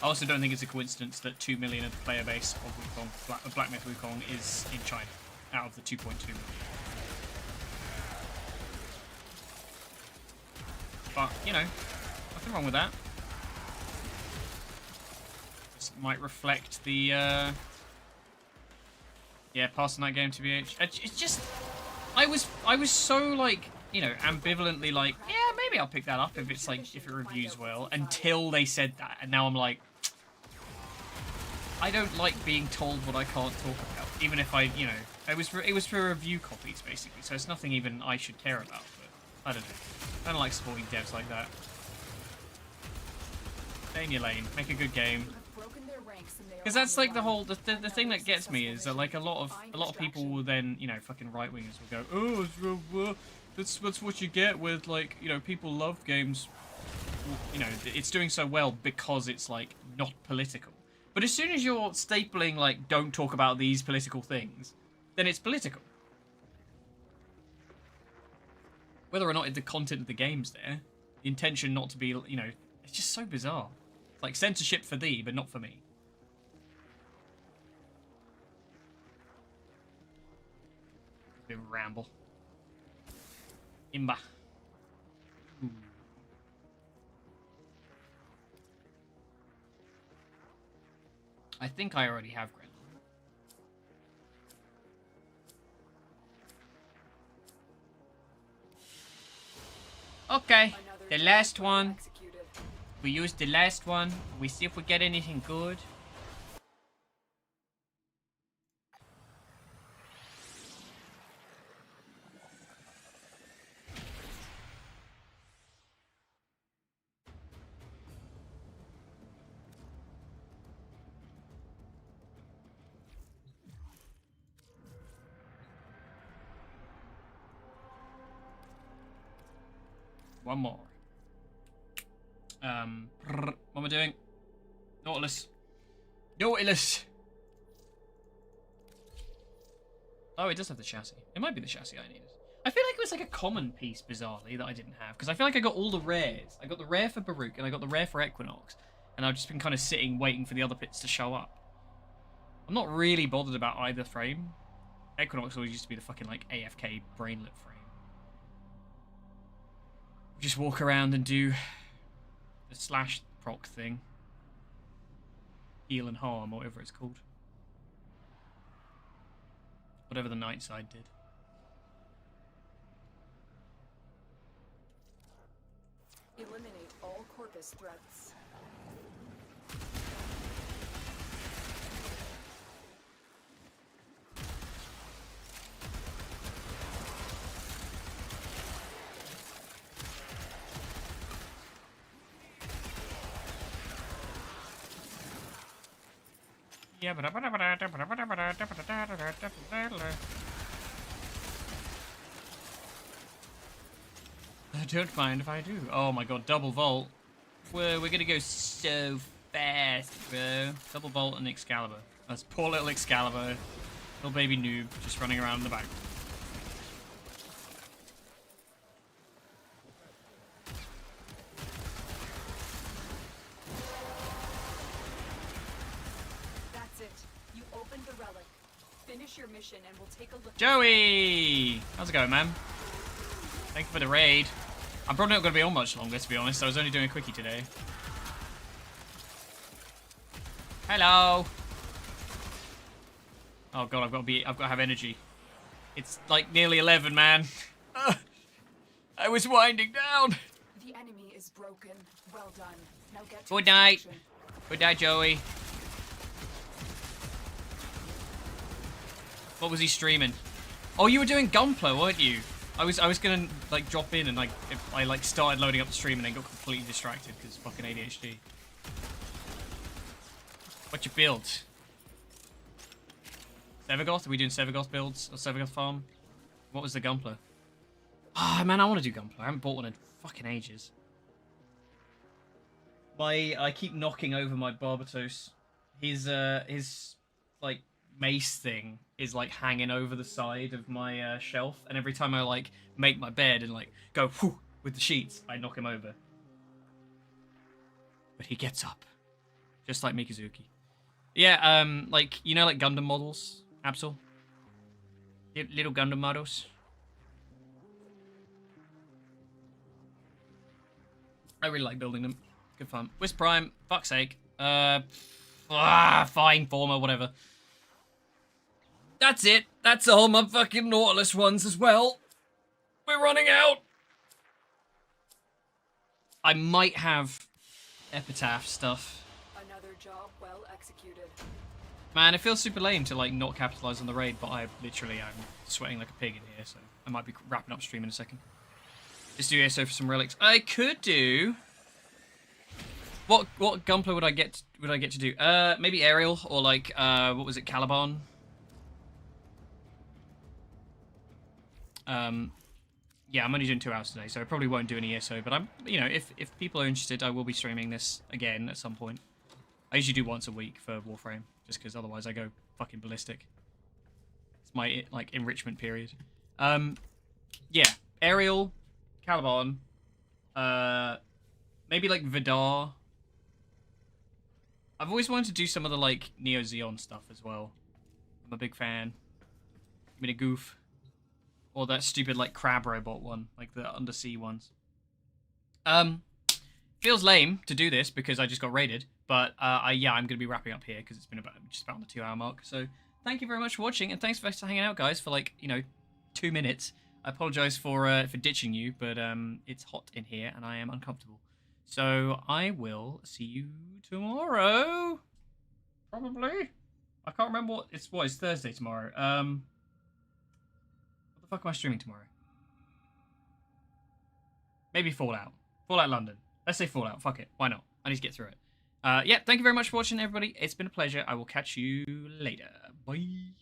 I also don't think it's a coincidence that 2 million of the player base of Wukong, Black Myth Wukong is in China, out of the 2.2 million. But, you know, nothing wrong with that. This might reflect the, yeah, passing that game to BH. It's just, I was so, like, you know, ambivalently like, yeah, maybe I'll pick that up if it's, like, if it reviews well, until they said that, and now I'm like, I don't like being told what I can't talk about, even if I, you know, it was for review copies, basically, so it's nothing even I should care about, but I don't know. I don't like supporting devs like that. Stay in your lane, make a good game. Because that's like the whole the thing that gets me is that like a lot of people will then, you know, fucking right wingers will go, oh, that's what you get with, like, you know, people love games. You know, it's doing so well because it's like not political. But as soon as you're stapling like don't talk about these political things, then it's political. Whether or not the content of the game's there, the intention not to be, you know, it's just so bizarre. It's like censorship for thee, but not for me. Bit of a ramble. Imba. Ooh. I think I already have Grendel. Okay, the last one. We use the last one. We see if we get anything good. One more. What am I doing? Nautilus. Nautilus! Oh, it does have the chassis. It might be the chassis I needed. I feel like it was like a common piece, bizarrely, that I didn't have. Because I feel like I got all the rares. I got the rare for Baruch, and I got the rare for Equinox. And I've just been kind of sitting, waiting for the other bits to show up. I'm not really bothered about either frame. Equinox always used to be the fucking, like, AFK brainlet frame. Which just walk around and do the slash proc thing. Heal and harm, or whatever it's called. Whatever the night side did.
Eliminate all Corpus threats.
Yeah, don't mind if I do. Oh my god, double vault. Whoa, we're gonna go so fast, bro. Double vault and Excalibur. That's poor little Excalibur. Little baby noob just running around in the back.
That's it. You opened the relic. Finish your mission and we'll take a look.
Joey! How's it going, man? Thank you for the raid. I'm probably not going to be on much longer, to be honest. I was only doing a quickie today. Hello! Oh god, I've got to have energy. It's like nearly 11, man. I was winding down.
The enemy is broken. Well done. Now get to
Good night.
extraction.
Good night, Joey. What was he streaming? Oh, you were doing Gunpla, weren't you? I was gonna like drop in and like if I like started loading up the stream and then got completely distracted because fucking ADHD. What you build? Sevagoth? Are we doing Sevagoth builds or Sevagoth farm? What was the Gunpla? Ah, man, I want to do Gunpla. I haven't bought one in fucking ages. I keep knocking over my Barbatos. His like mace thing is like hanging over the side of my shelf, and every time I like make my bed and like go whoo with the sheets, I knock him over. But he gets up, just like Mikazuki. Yeah, like you know, like Gundam models, Absol. Little Gundam models. I really like building them. Good fun. Wisp Prime, fuck's sake. Fine, Former, whatever. That's it. That's all my fucking Nautilus ones as well. We're running out. I might have Epitaph stuff.
Another job well executed.
Man, it feels super lame to like not capitalize on the raid, but I literally am sweating like a pig in here, so I might be wrapping up stream in a second. Let's do ASO for some relics. I could do. What Gunpla would I get to do? Maybe Aerial or like what was it, Caliban? Yeah, I'm only doing 2 hours today, so I probably won't do any ESO, but I'm, you know, if people are interested, I will be streaming this again at some point. I usually do once a week for Warframe, just because otherwise I go fucking ballistic. It's my, like, enrichment period. Yeah, Aerial, Caliban, maybe, like, Vidar. I've always wanted to do some of the, like, Neo Zeon stuff as well. I'm a big fan. Give me a goof. Or that stupid, like, crab robot one. Like, the undersea ones. Feels lame to do this because I just got raided. But, yeah, I'm going to be wrapping up here because it's been just about on the 2-hour mark. So, thank you very much for watching. And thanks for hanging out, guys, for, like, you know, 2 minutes. I apologize for ditching you. But, it's hot in here and I am uncomfortable. So, I will see you tomorrow. Probably. I can't remember what it's Thursday tomorrow. What the fuck am I streaming tomorrow? Maybe Fallout. Fallout London. Let's say Fallout. Fuck it. Why not? I need to get through it. Yeah, thank you very much for watching, everybody. It's been a pleasure. I will catch you later. Bye.